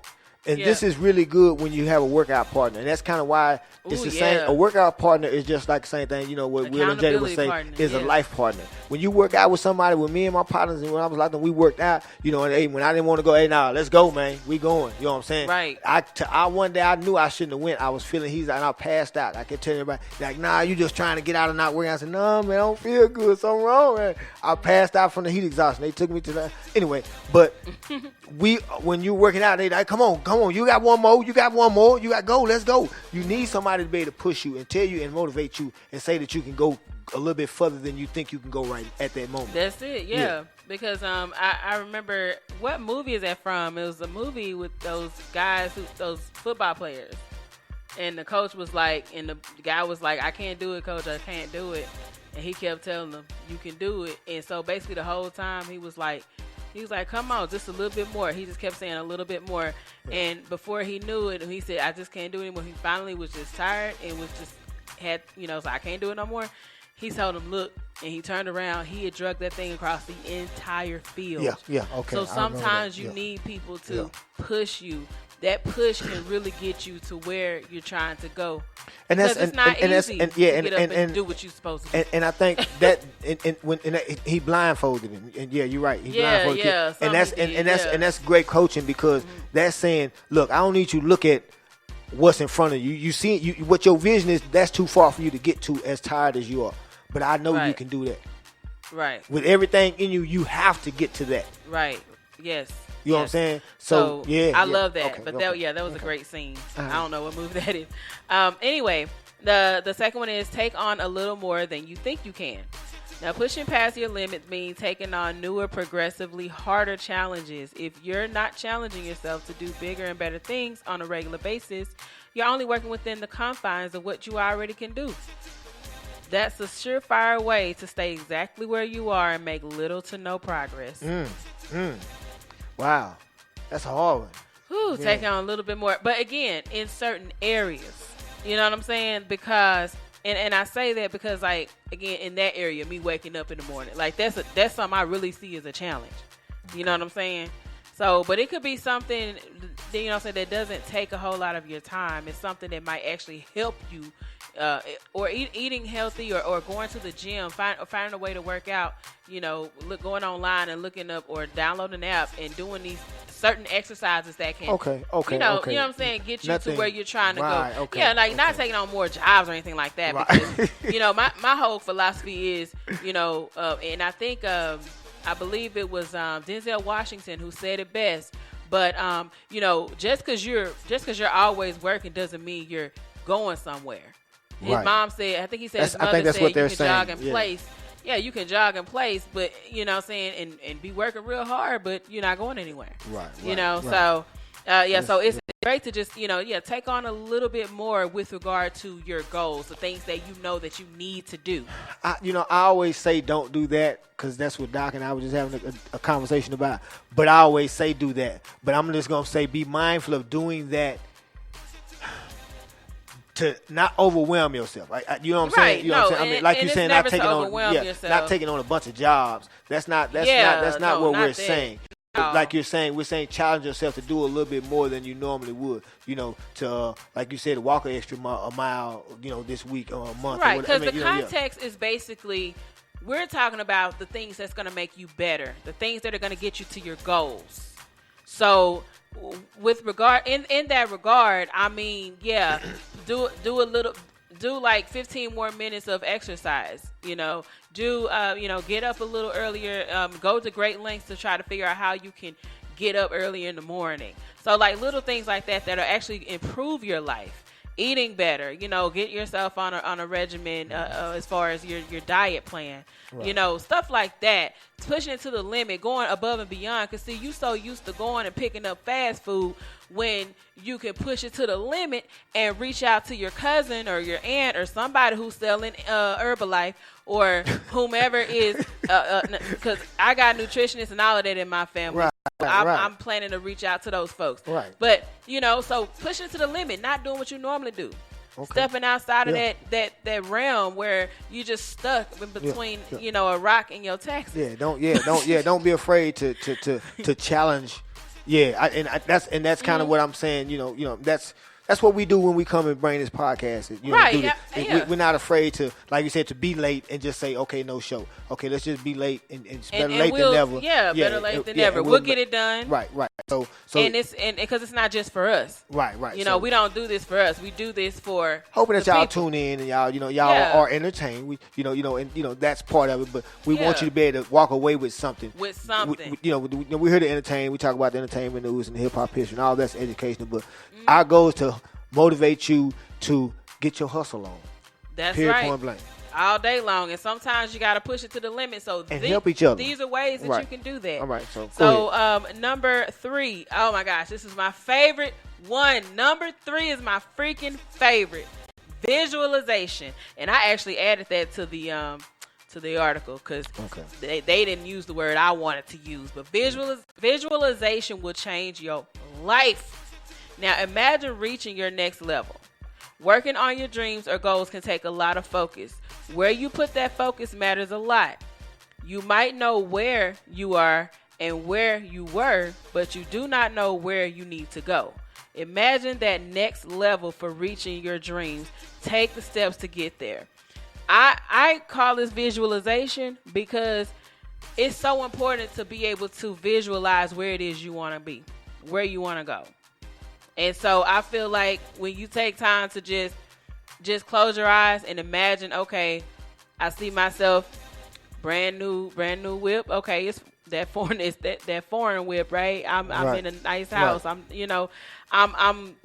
And this is really good when you have a workout partner. And that's kind of why it's the same. A workout partner is just like the same thing, what Will and Jada would say is a life partner. When you work out with somebody, with me and my partners, and when I was like them, we worked out, and hey, when I didn't want to go, hey, nah, let's go, man. We going. You know what I'm saying? Right. I one day I knew I shouldn't have went. I was feeling and I passed out. I kept telling everybody, like, nah, you just trying to get out and not working. I said, nah, man, I don't feel good. Something wrong, man. I passed out from the heat exhaustion. They took me to the, anyway, but when you're working out, they like, come on, you got one more, you got go, let's go. You need somebody to be able to push you and tell you and motivate you and say that you can go a little bit further than you think you can go right at that moment. That's it, yeah. Because I remember, what movie is that from? It was a movie with those guys, those football players. And the coach was like, and the guy was like, I can't do it, coach, I can't do it. And he kept telling them, you can do it. And so basically the whole time he was like, come on, just a little bit more. He just kept saying a little bit more. And before he knew it, he said, I just can't do it anymore. He finally was just tired and was just so I can't do it no more. He told him, look, and he turned around. He had drugged that thing across the entire field. Yeah, okay. So sometimes you need people to push you. That push can really get you to where you're trying to go. And that's it's not easy to get up and do what you're supposed to do. And I think that he blindfolded him. And yeah, you're right. He blindfolded him. And that's great coaching, because that's saying, look, I don't need you to look at what's in front of you. You see what your vision is. That's too far for you to get to, as tired as you are. But I know you can do that. Right. With everything in you, you have to get to that. Right. Yes. You know what I'm saying? So I love that. Okay, but that was a great scene. Uh-huh. I don't know what movie that is. Anyway, the second one is take on a little more than you think you can. Now, pushing past your limits means taking on newer, progressively harder challenges. If you're not challenging yourself to do bigger and better things on a regular basis, you're only working within the confines of what you already can do. That's a surefire way to stay exactly where you are and make little to no progress. Wow. That's a hard one. Taking on a little bit more. But again, in certain areas. You know what I'm saying? Because, and I say that because, like, again, in that area, me waking up in the morning, like, that's something I really see as a challenge. You know what I'm saying? So, but it could be something, you know what I'm saying, that doesn't take a whole lot of your time. It's something that might actually help you, or eating healthy, or going to the gym, finding a way to work out, going online and looking up or downloading an app and doing these certain exercises that can, you know what I'm saying, get you to where you're trying to go. Not taking on more jobs or anything like that. Right. Because, my whole philosophy is, and I think, I believe it was Denzel Washington who said it best. But just because you're always working doesn't mean you're going somewhere. His mom said, I think he said his mother said you can jog in place. Yeah, you can jog in place, but you know what I'm saying, and be working real hard, but you're not going anywhere. So so it's great to just, take on a little bit more with regard to your goals, the things that that you need to do. I always say don't do that, because that's what Doc and I were just having a conversation about. But I always say do that. But I'm just going to say be mindful of doing that to not overwhelm yourself. You know what I'm saying? You know what I'm saying? I mean, like you're saying, not taking on a bunch of jobs. That's not what we're saying. Like you're saying, we're saying challenge yourself to do a little bit more than you normally would. To like you said, walk an extra mile. This week or a month. Right, because the context is basically we're talking about the things that's going to make you better, the things that are going to get you to your goals. So, with regard in that regard, I mean, do like 15 more minutes of exercise. Get up a little earlier. Go to great lengths to try to figure out how you can get up early in the morning. So like little things like that that will actually improve your life. Eating better, you know, get yourself on a regimen as far as your diet plan, right. You know, stuff like that. Pushing it to the limit, going above and beyond. Because see, you so used to going and picking up fast food when you can push it to the limit and reach out to your cousin or your aunt or somebody who's selling Herbalife or whomever is, because I got nutritionists and all of that in my family. Right. I'm planning to reach out to those folks. Right. But, you know, so pushing it to the limit, not doing what you normally do. Okay. Stepping outside of that realm where you just stuck in between, you know, a rock and your taxes. Don't be afraid to challenge. That's kind of what I'm saying. You know, that's what we do when we come and bring this podcast. You know, right. We're not afraid to, like you said, to be late and just say, okay, no show. Okay, let's just be late and it's better late than never. Better late than never. We'll get it done. Right. So and because it's not just for us. Right. You know, we don't do this for us. We do this for hoping that y'all people. tune in and y'all are entertained. We that's part of it. But we want you to be able to walk away with something. With something. We're here to entertain. We talk about the entertainment news and the hip hop history and all that's educational. But our goal is to motivate you to get your hustle on. That's period, right. Point blank. All day long, and sometimes you got to push it to the limit. So help each other. These are ways that you can do that. All right. So number 3. Oh my gosh, this is my favorite one. Number 3 is my freaking favorite. Visualization, and I actually added that to the article because they didn't use the word I wanted to use. But visualization will change your life. Now imagine reaching your next level. Working on your dreams or goals can take a lot of focus. Where you put that focus matters a lot. You might know where you are and where you were, but you do not know where you need to go. Imagine that next level for reaching your dreams. Take the steps to get there. I call this visualization because it's so important to be able to visualize where it is you want to be, where you want to go. And so I feel like when you take time to just close your eyes and imagine, okay, I see myself brand new whip. Okay, it's that foreign whip, right? I'm in a nice house. Right. I'm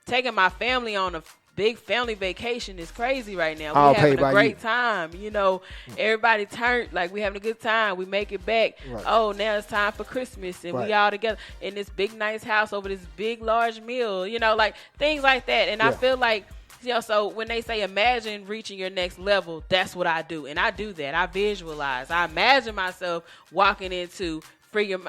taking my family on a big family vacation. It's crazy right now. We're having a great time. You know, everybody turned, like we having a good time. We make it back. Right. Oh, now it's time for Christmas and we all together in this big nice house over this big large meal, you know, like things like that. And I feel like, you know, so when they say imagine reaching your next level, that's what I do. And I do that. I visualize. I imagine myself walking into Free Your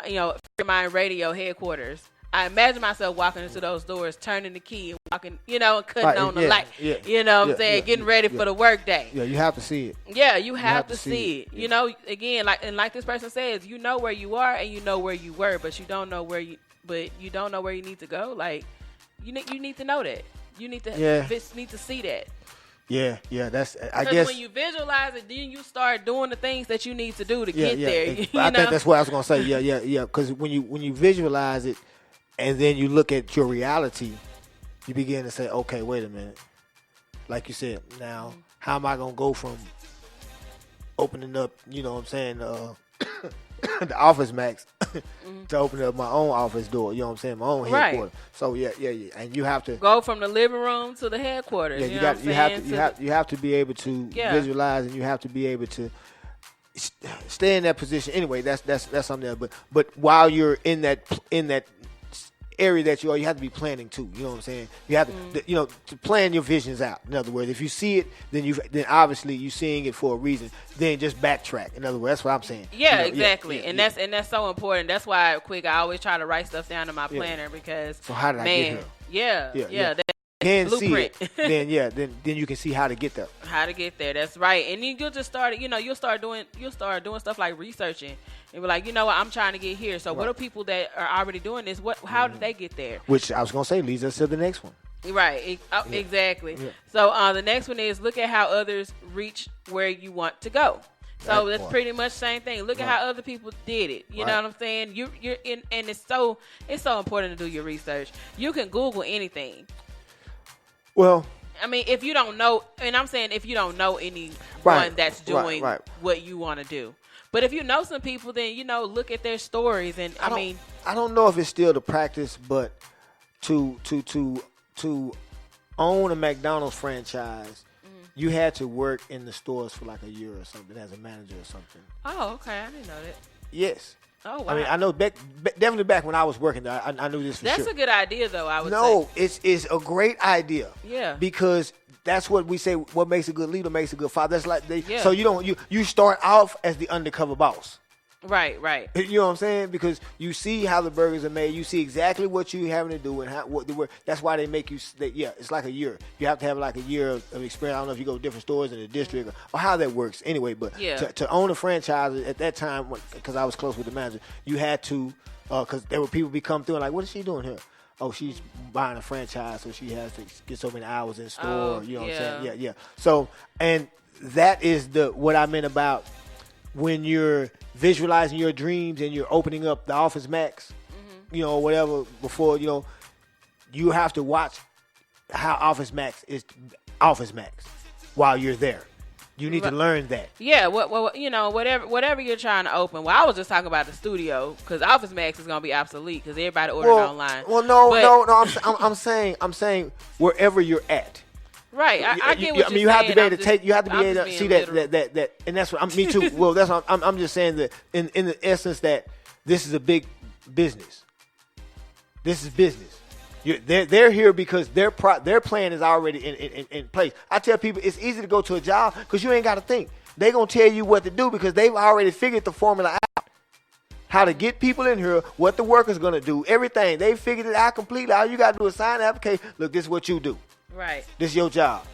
Mind Radio headquarters. I imagine myself walking into those doors, turning the key and walking, you know, and cutting on the light. Yeah, you know what I'm saying? Getting ready for the work day. Yeah, you have to see it. Yeah, you have to see it. Yeah. You know, again, like this person says, you know where you are and you know where you were, but you don't know where you need to go. Like, you need to know that. You need to need to see that. Yeah, that's. I guess because when you visualize it, then you start doing the things that you need to do to get there. I think that's what I was gonna say. Yeah. Because when you visualize it, and then you look at your reality, you begin to say, okay, wait a minute. Like you said, now how am I gonna go from opening up, you know what I'm saying, the Office Max to opening up my own office door, you know what I'm saying, my own headquarters. So yeah. And you have to go from the living room to the headquarters. Yeah, you have to be able to visualize, and you have to be able to stay in that position. Anyway, that's something else. But while you're in that area that you have to be planning too. You know what I'm saying? You have to, to plan your visions out. In other words, if you see it, then obviously you're seeing it for a reason. Then just backtrack. In other words, that's what I'm saying. Yeah, exactly. And that's so important. That's why, I always try to write stuff down in my planner because. So how did I get here? Yeah. Can blueprint. See it, then you can see how to get there. How to get there. That's right. And then you'll just start. You'll start doing stuff like researching and be like, you know what, I'm trying to get here. So what are people that are already doing this? How did they get there? Which I was gonna say leads us to the next one. Right. Exactly. Yeah. So the next one is look at how others reach where you want to go. So that's pretty much the same thing. Look at how other people did it. You know what I'm saying? You're in, and it's so important to do your research. You can Google anything. Well, I mean, if you don't know, and I'm saying if you don't know anyone that's doing what you want to do, But if you know some people, then look at their stories, and I don't know if it's still the practice, but to own a McDonald's franchise, you had to work in the stores for like a year or something as a manager or something. Oh, okay, I didn't know that. Yes. Oh, wow. I mean, I know definitely back when I was working there, I knew this for sure. That's a good idea, though, I would say. No, it's a great idea. Yeah. Because that's what we say, what makes a good leader makes a good father. That's like so you start off as the undercover boss. Right. You know what I'm saying? Because you see how the burgers are made. You see exactly what you're having to do and what the work. That's why they make you. It's like a year. You have to have like a year of experience. I don't know if you go to different stores in the district or how that works. Anyway, but to own a franchise at that time, because I was close with the manager, you had to, because there were people be come through and like, what is she doing here? Oh, she's buying a franchise, so she has to get so many hours in store. Oh, you know what I'm saying? Yeah. So, and that is what I meant about when you're visualizing your dreams and you're opening up the Office Max, whatever before, you have to watch how Office Max is Office Max while you're there. You need to learn that. Yeah, whatever you're trying to open. Well, I was just talking about the studio because Office Max is gonna be obsolete because everybody ordering online. Well, no. I'm saying wherever you're at. Right, I get what you're saying. You have to be able to take. You have to be able to see that, and that's what me too. Well, that's what I'm just saying that in the essence that this is a big business. This is business. They're here because their plan is already in place. I tell people it's easy to go to a job because you ain't got to think. They're gonna tell you what to do because they've already figured the formula out. How to get people in here, what the worker's gonna do, everything. They figured it out completely. All you gotta do is sign the application. Look, this is what you do. Right. This is your job.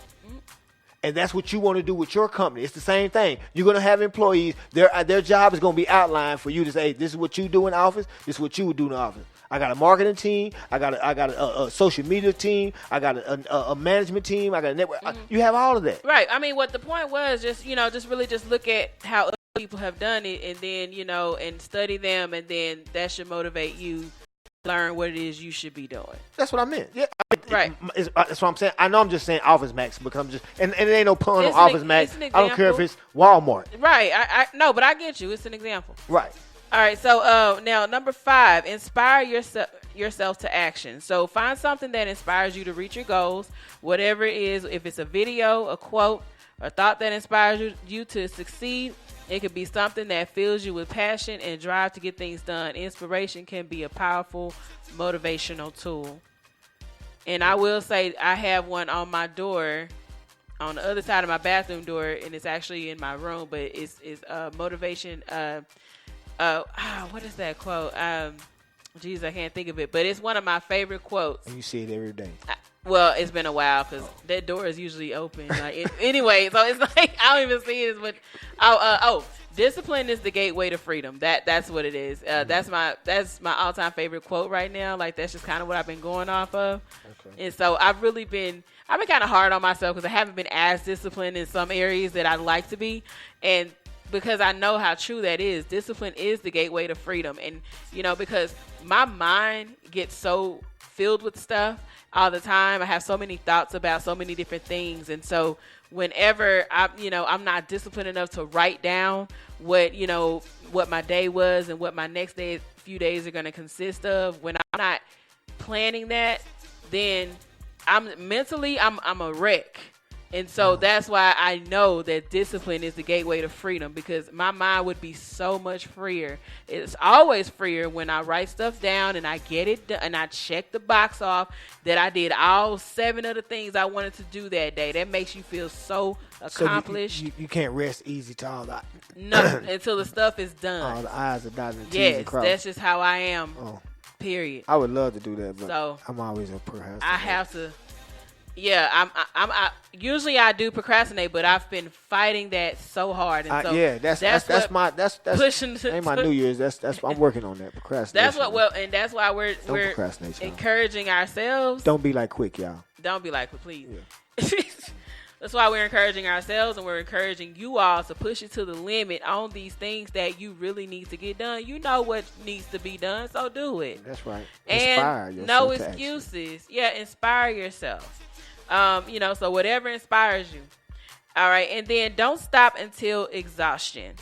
And that's what you want to do with your company. It's the same thing. You're going to have employees. Their job is going to be outlined for you to say, hey, this is what you do in the office. This is what you would do in the office. I got a marketing team. I got a social media team. I got a management team. I got a network. You have all of that. Right. I mean, what the point was just really look at how other people have done it and then, and study them. And then that should motivate you. Learn what it is you should be doing. That's what I meant. Yeah, right. That's what I'm saying. I know I'm just saying Office Max because I'm just and it ain't no pun on Office Max. I don't care if it's Walmart. Right. I no, but I get you. It's an example. Right. All right. So now number 5, inspire yourself to action. So find something that inspires you to reach your goals, whatever it is. If it's a video, a quote, a thought that inspires you to succeed. It could be something that fills you with passion and drive to get things done. Inspiration can be a powerful motivational tool. And I will say I have one on my door, on the other side of my bathroom door, and it's actually in my room, but it's motivation. What is that quote? Geez, I can't think of it, but it's one of my favorite quotes. And you see it every day. Well, it's been a while because that door is usually open. Anyway, so it's like I don't even see it. But discipline is the gateway to freedom. That's what it is. That's my all-time favorite quote right now. Like that's just kind of what I've been going off of. Okay. And so I've been kind of hard on myself because I haven't been as disciplined in some areas that I'd like to be, and because I know how true that is. Discipline is the gateway to freedom, and because my mind gets so filled with stuff all the time. I have so many thoughts about so many different things. And so whenever I'm not disciplined enough to write down what my day was and what my next few days are going to consist of, when I'm not planning that, then I'm a wreck. And so that's why I know that discipline is the gateway to freedom, because my mind would be so much freer. It's always freer when I write stuff down and I get it done and I check the box off that I did all 7 of the things I wanted to do that day. That makes you feel so accomplished. So you can't rest easy to all that. No, until the stuff is done. All the I's are dotted and T's are crossed. Yes, that's just how I am. Period. I would love to do that, but so, I'm always a procrastinator. I have to. Yeah, I usually I do procrastinate, but I've been fighting that so hard, and so that's pushing. Ain't my New Year's. That's I'm working on that procrastination. That's why we're encouraging ourselves. Don't be like Quick, y'all. Don't be like Quick, please. Yeah. That's why we're encouraging ourselves, and we're encouraging you all to push it to the limit on these things that you really need to get done. You know what needs to be done, so do it. That's right. And inspire no excuses. Yeah, inspire yourself. So whatever inspires you. All right. And then don't stop until exhaustion.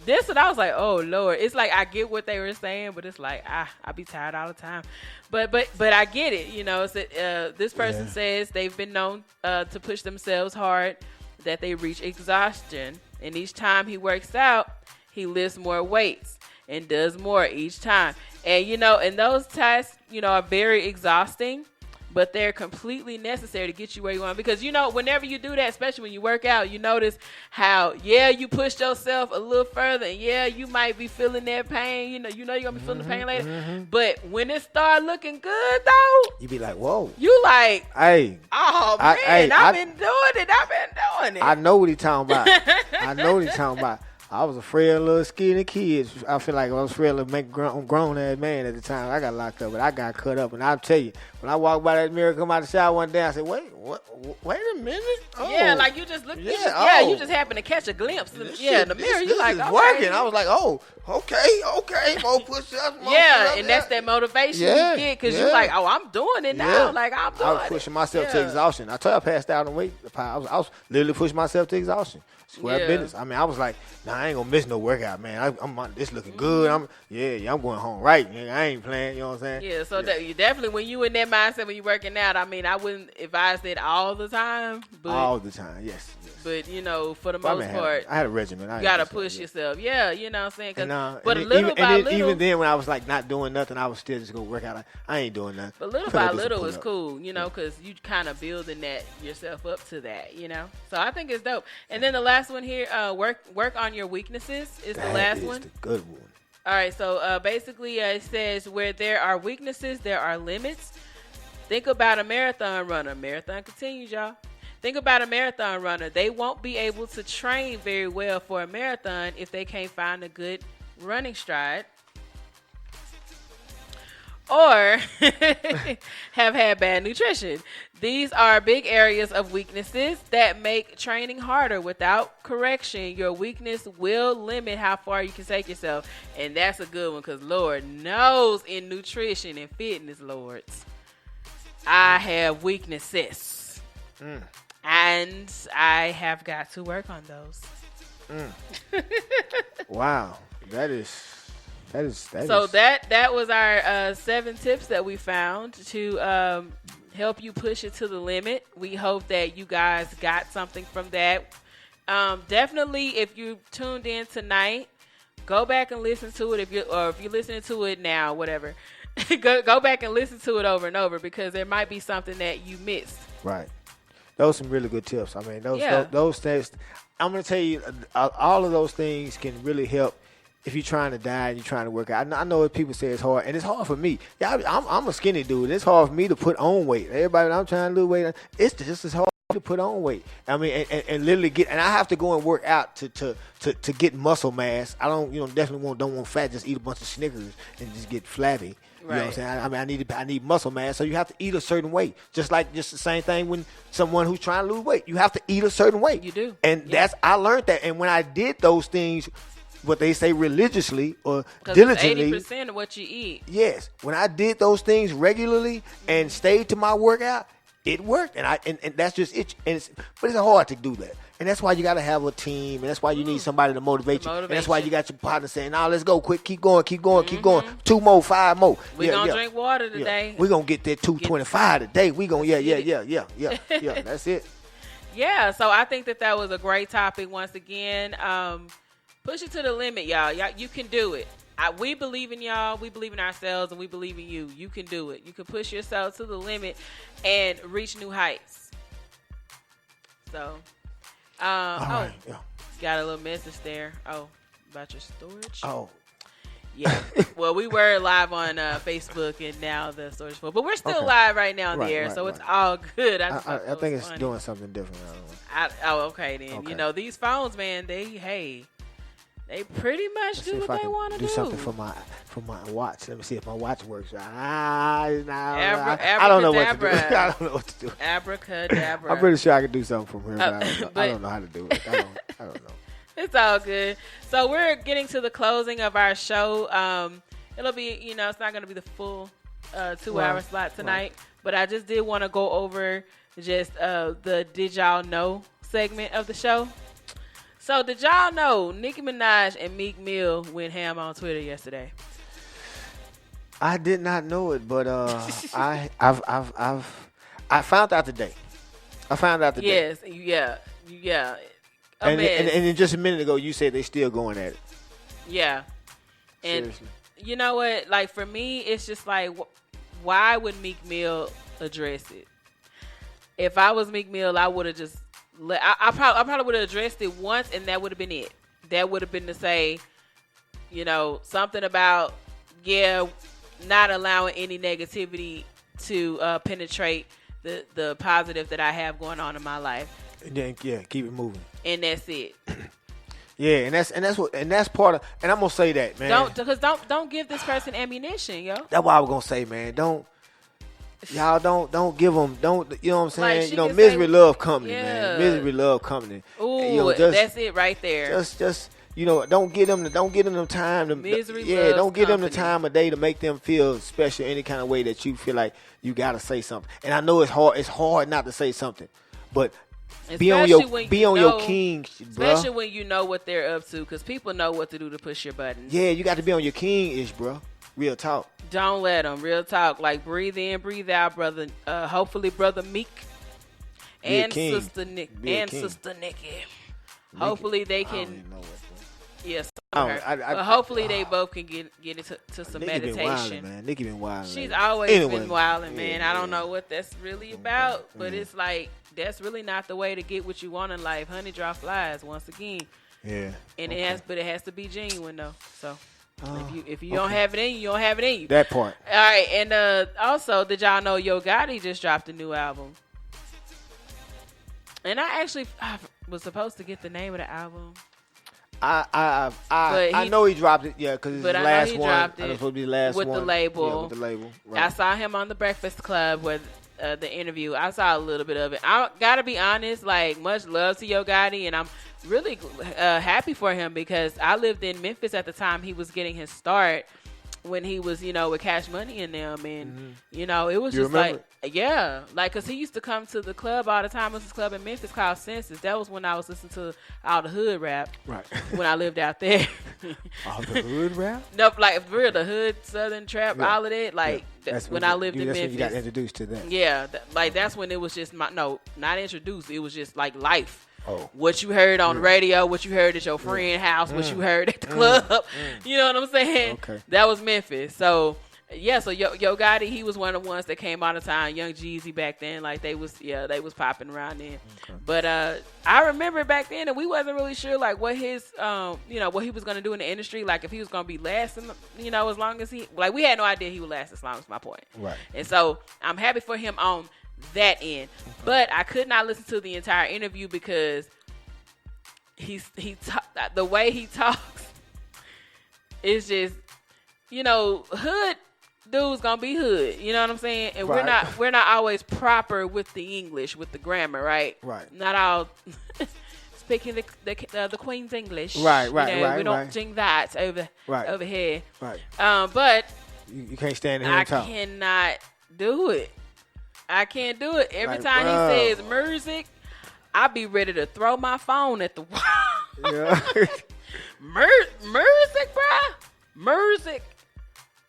This and I was like, oh Lord. It's like I get what they were saying, but it's like I be tired all the time. But I get it. You know, this person says they've been known to push themselves hard, that they reach exhaustion, and each time he works out, he lifts more weights and does more each time. And you know, and those tasks, you know, are very exhausting, but they're completely necessary to get you where you want. Because, you know, whenever you do that, especially when you work out, you notice how, you pushed yourself a little further. And, you might be feeling that pain. You know you're going to be feeling the pain later. Mm-hmm. But when it start looking good, though. You be like, whoa. You like, hey. Oh, man, I've been doing it. I know what he's talking about. I was afraid of little skinny kids. I feel like I was afraid of make grown ass man at the time. I got locked up, but I got cut up. And I'll tell you, when I walked by that mirror, come out the shower one day, I said, wait a minute. Oh. Yeah, like you just look. You just happen to catch a glimpse. In the mirror. You like, okay. Working. I was like, oh, okay, more push-ups. And that's that motivation you get because you're like, oh, I'm doing it now. Like I'm doing it. I was pushing myself to exhaustion. I told you I passed out on weight. I was literally pushing myself to exhaustion. Swear business. I mean, I was like, I ain't gonna miss no workout, man. I'm this looking good. I'm going home right. I ain't playing. You know what I'm saying? Yeah. So you definitely, when you in that mindset when you working out, I mean, I wouldn't advise it all the time. But, all the time, yes. But you know, for the most part, I had a regimen. You gotta push yourself. Yeah, you know what I'm saying? But little by little, even then, when I was like not doing nothing, I was still just gonna work out. I ain't doing nothing. But little by little is cool, you know, because you kind of building that yourself up to that, you know. So I think it's dope. And then the last one here, work on your weaknesses is the last one. That's the good one. All right, so basically it says where there are weaknesses, there are limits. Think about a marathon runner. Marathon continues, y'all. Think about a marathon runner. They won't be able to train very well for a marathon if they can't find a good running stride or have had bad nutrition. These are big areas of weaknesses that make training harder. Without correction, your weakness will limit how far you can take yourself. And that's a good one because Lord knows in nutrition and fitness, Lords, I have weaknesses. And I have got to work on those. Wow. That is. So that was our 7 tips that we found to help you push it to the limit. We hope that you guys got something from that. Definitely, if you tuned in tonight, go back and listen to it. If you're listening to it now, whatever, go back and listen to it over and over because there might be something that you missed. Right. Those are some really good tips. I mean, those things. I'm gonna tell you, all of those things can really help if you're trying to diet and you're trying to work out. I know people say it's hard, and it's hard for me. Yeah, I'm a skinny dude. It's hard for me to put on weight. Everybody, when I'm trying to lose weight, it's just as hard to put on weight. I mean, and literally and I have to go and work out to get muscle mass. I don't, definitely don't want fat. Just eat a bunch of Snickers and just get flabby. You know what I'm saying? I mean, I need muscle mass, so you have to eat a certain way. Just the same thing when someone who's trying to lose weight, you have to eat a certain way. You do, and I learned that. And when I did those things, what they say religiously or diligently, 80% of what you eat. Yes, when I did those things regularly and stayed to my workout, it worked, and that's just it. But it's hard to do that. And that's why you got to have a team, and that's why you need somebody to motivate you. And that's why you got your partner saying, "Now let's go, quick, keep going. 2 more, 5 more. We're gonna drink water today. We're gonna get that 225 today. We gonna yeah. That's it. Yeah. So I think that was a great topic. Once again, push it to the limit, y'all. You can do it. We believe in y'all. We believe in ourselves, and we believe in you. You can do it. You can push yourself to the limit and reach new heights. So. Got a little message there. Oh, about your storage? Oh. Yeah. Well, we were live on Facebook and now the storage full. But we're still live right now on the air, so it's all good. I think it's doing something different. Okay then. Okay. These phones, man, they pretty much do what they want to do. Do something for my watch. Let me see if my watch works. I don't know what to do. I don't know what to do. Abracadabra. I'm pretty sure I can do something from here, but I don't know how to do it. I don't know. It's all good. So we're getting to the closing of our show. It'll be, it's not going to be the full 2-hour slot tonight, but I just did want to go over just the Did Y'all Know segment of the show. So did y'all know Nicki Minaj and Meek Mill went ham on Twitter yesterday? I did not know it, but I found out today. Yes, yeah. And then just a minute ago, you said they still going at it. Yeah. And Seriously. you know what? Like, for me, it's just like, why would Meek Mill address it? If I was Meek Mill, I would have just I probably would have addressed it once, and that would have been it. That would have been to say, something about, not allowing any negativity to penetrate the positive that I have going on in my life. And then keep it moving. And that's it. Yeah, and that's part of, and I'm gonna say that, man. Don't give this person ammunition, yo. That's what I was gonna say, man. Don't give them, you know what I'm saying? Like, misery love company, man. Misery love company. Ooh, that's it right there. Just don't give them the time to don't give them the time of day to make them feel special any kind of way that you feel like you gotta say something. And I know it's hard not to say something, but be on your king, bro. Especially when you know what they're up to, because people know what to do to push your buttons. Yeah, you got to be on your king-ish, bro. Real talk. Don't let them. Real talk. Like, breathe in, breathe out, brother. Hopefully, brother Meek and Sister Nikki. Hopefully, they can. Yes. Hopefully, they both can get into some meditation. Nikki been wilding. She's always been wilding, man. I don't know what that's really about, but it's like, that's really not the way to get what you want in life. Honey draw flies once again. Yeah. And it has to be genuine though. So if you don't have it in you, you don't have it in you. That part. All right, and also, did y'all know Yo Gotti just dropped a new album? And I was supposed to get the name of the album. I know he dropped it, because it's the last one. I know it's supposed to be the last with one. The label. Yeah, with the label. Right. I saw him on the Breakfast Club with the interview. I saw a little bit of it. I gotta be honest, like, much love to Yo Gotti, and I'm really happy for him, because I lived in Memphis at the time he was getting his start, when he was, with Cash Money in them, and it was just like, because he used to come to the club all the time. It was this club in Memphis called Census. That was when I was listening to all the hood rap. Right. When I lived out there. All the hood rap? No, like, for real, the hood, southern trap, all of that. Like, that's when I lived in Memphis. When you got introduced to that. Yeah, that's when it was just not introduced. It was just like life. Oh. What you heard on the radio, what you heard at your friend's house, what you heard at the club. You know what I'm saying? Okay. That was Memphis. So, so Yo Gotti, he was one of the ones that came all the time. Young Jeezy back then, like, they was popping around then. Okay. But I remember back then that we wasn't really sure, like, what his what he was gonna do in the industry, like, if he was gonna be lasting, as long as he, like, we had no idea he would last as long as my point. Right. And so I'm happy for him on that end, but I could not listen to the entire interview, because the way he talks is just, hood dude's gonna be hood, you know what I'm saying? And right. we're not always proper with the English, with the grammar, right? Right. Not all speaking the Queen's English. Right. We don't sing that over here. Right. But you can't stand here and talk. I cannot do it. I can't do it. Every time he says music, I be ready to throw my phone at the wall. Yeah. Music, bruh.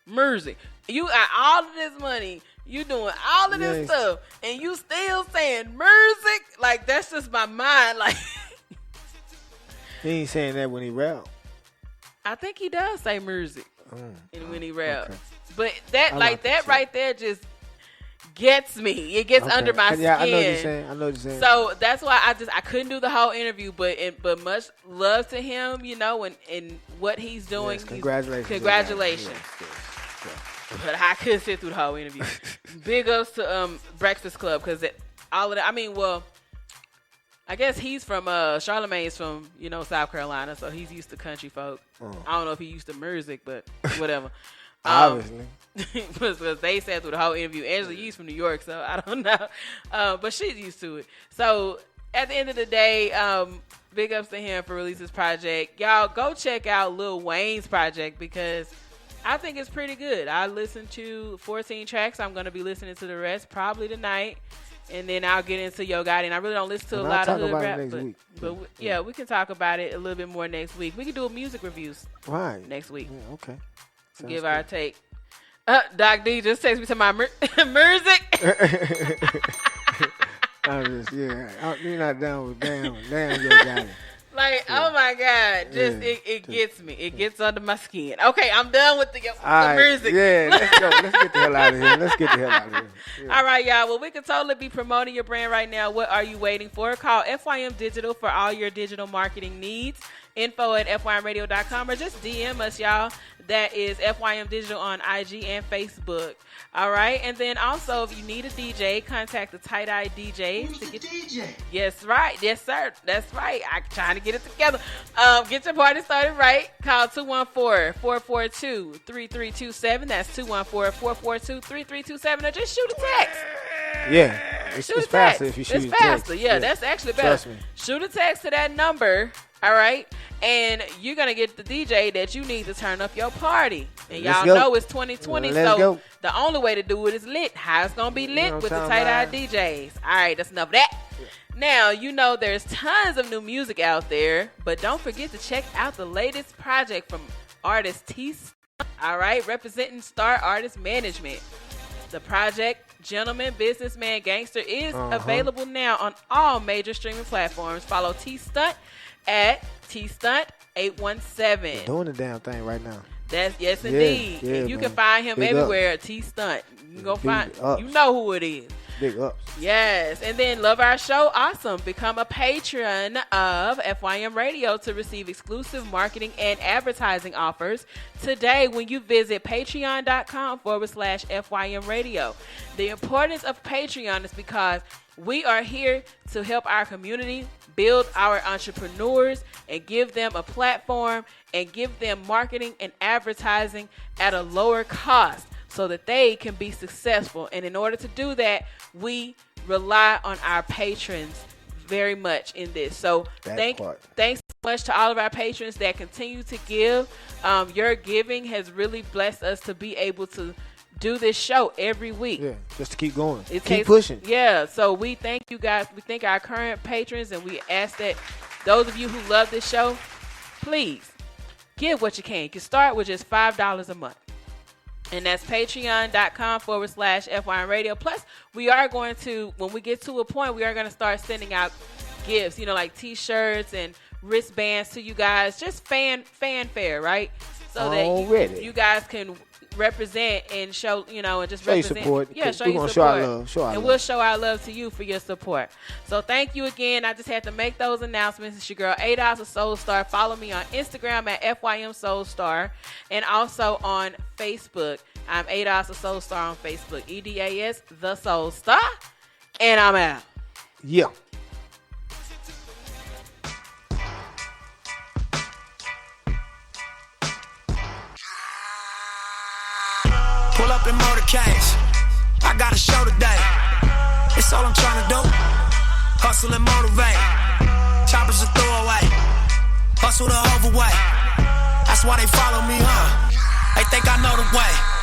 Music. You got all of this money. You doing all of this stuff, and you still saying music? Like, that's just my mind. Like, he ain't saying that when he rap. I think he does say music when he rap. Okay. But that right there just gets me. It gets under my skin. Yeah, I know what you're saying. So that's why I couldn't do the whole interview, but much love to him, and what he's doing. Yes, congratulations. Yes. But I couldn't sit through the whole interview. Big ups to Breakfast Club, because all of that. I mean, well, I guess he's from Charlemagne's from South Carolina, so he's used to country folk. I don't know if he used to music, but whatever. Obviously. Because they sat through the whole interview. Angela Yee's from New York, so I don't know. But she's used to it. So at the end of the day, big ups to him for releasing his project. Y'all go check out Lil Wayne's project, because I think it's pretty good. I listened to 14 tracks. I'm going to be listening to the rest probably tonight. and then I'll get into Yo Gotti. And I really don't listen to a lot of hood rap, but we can talk about it a little bit more next week. We can do a music reviews next week. Yeah, okay. Sounds Give good. our take. Doc D just text me to my music. You're not down with damn Yo Gotti. Like, oh my God, it gets me. It gets under my skin. Okay, I'm done with the music. Yeah, let's go. Let's get the hell out of here. Yeah. All right, y'all. Well, we could totally be promoting your brand right now. What are you waiting for? Call FYM Digital for all your digital marketing needs. info@FYMradio.com or just DM us, y'all. That is FYM Digital on IG and Facebook. All right. And then also, if you need a DJ, contact the Tight Eye DJs. DJ? Yes, right. Yes, sir. That's right. I'm trying to get it together. Get your party started right. Call 214-442-3327. That's 214-442-3327. Or just shoot a text. Yeah. It's faster if you shoot a text. It's faster. Yeah, that's actually better. Trust me. Shoot a text to that number. All right. And you're going to get the DJ that you need to turn up your party. And y'all know it's 2020. So the only way to do it is lit. How it's going to be lit with the Tight Eye DJs. All right. That's enough of that. Yeah. Now, you know there's tons of new music out there. But don't forget to check out the latest project from artist T. All right. Representing Star Artist Management. The project Gentleman, Businessman, Gangster is available now on all major streaming platforms. Follow T-Stunt at T-Stunt817. Doing the damn thing right now. Yes, indeed. Yeah, and you can find him everywhere at T-Stunt. You can go find. You know who it is. Big ups. Yes. And then love our show? Awesome. Become a patron of FYM Radio to receive exclusive marketing and advertising offers today when you visit patreon.com/FYM Radio. The importance of Patreon is because we are here to help our community build our entrepreneurs and give them a platform and give them marketing and advertising at a lower cost so that they can be successful. And in order to do that, we rely on our patrons very much in this. So thanks so much to all of our patrons that continue to give. Your giving has really blessed us to be able to do this show every week. Yeah, just to keep going. Keep pushing. Yeah, so we thank you guys. We thank our current patrons, and we ask that those of you who love this show, please give what you can. You can start with just $5 a month. And that's patreon.com/FYM Radio. Plus, we are going to, when we get to a point, we are going to start sending out gifts, like T-shirts and wristbands to you guys. Just fanfare, right? So that you guys can represent and show, and just represent. Support. Yeah, show you support. Show our love. We'll show our love to you for your support. So thank you again. I just had to make those announcements. It's your girl, ADOS of Soul Star. Follow me on Instagram at FYM Soul Star and also on Facebook. I'm ADOS of Soul Star on Facebook. EDAS the Soul Star. And I'm out. Yeah. Pull up in motorcades. I got a show today. It's all I'm trying to do. Hustle and motivate. Choppers a throwaway. Hustle the overweight. That's why they follow me, huh? They think I know the way.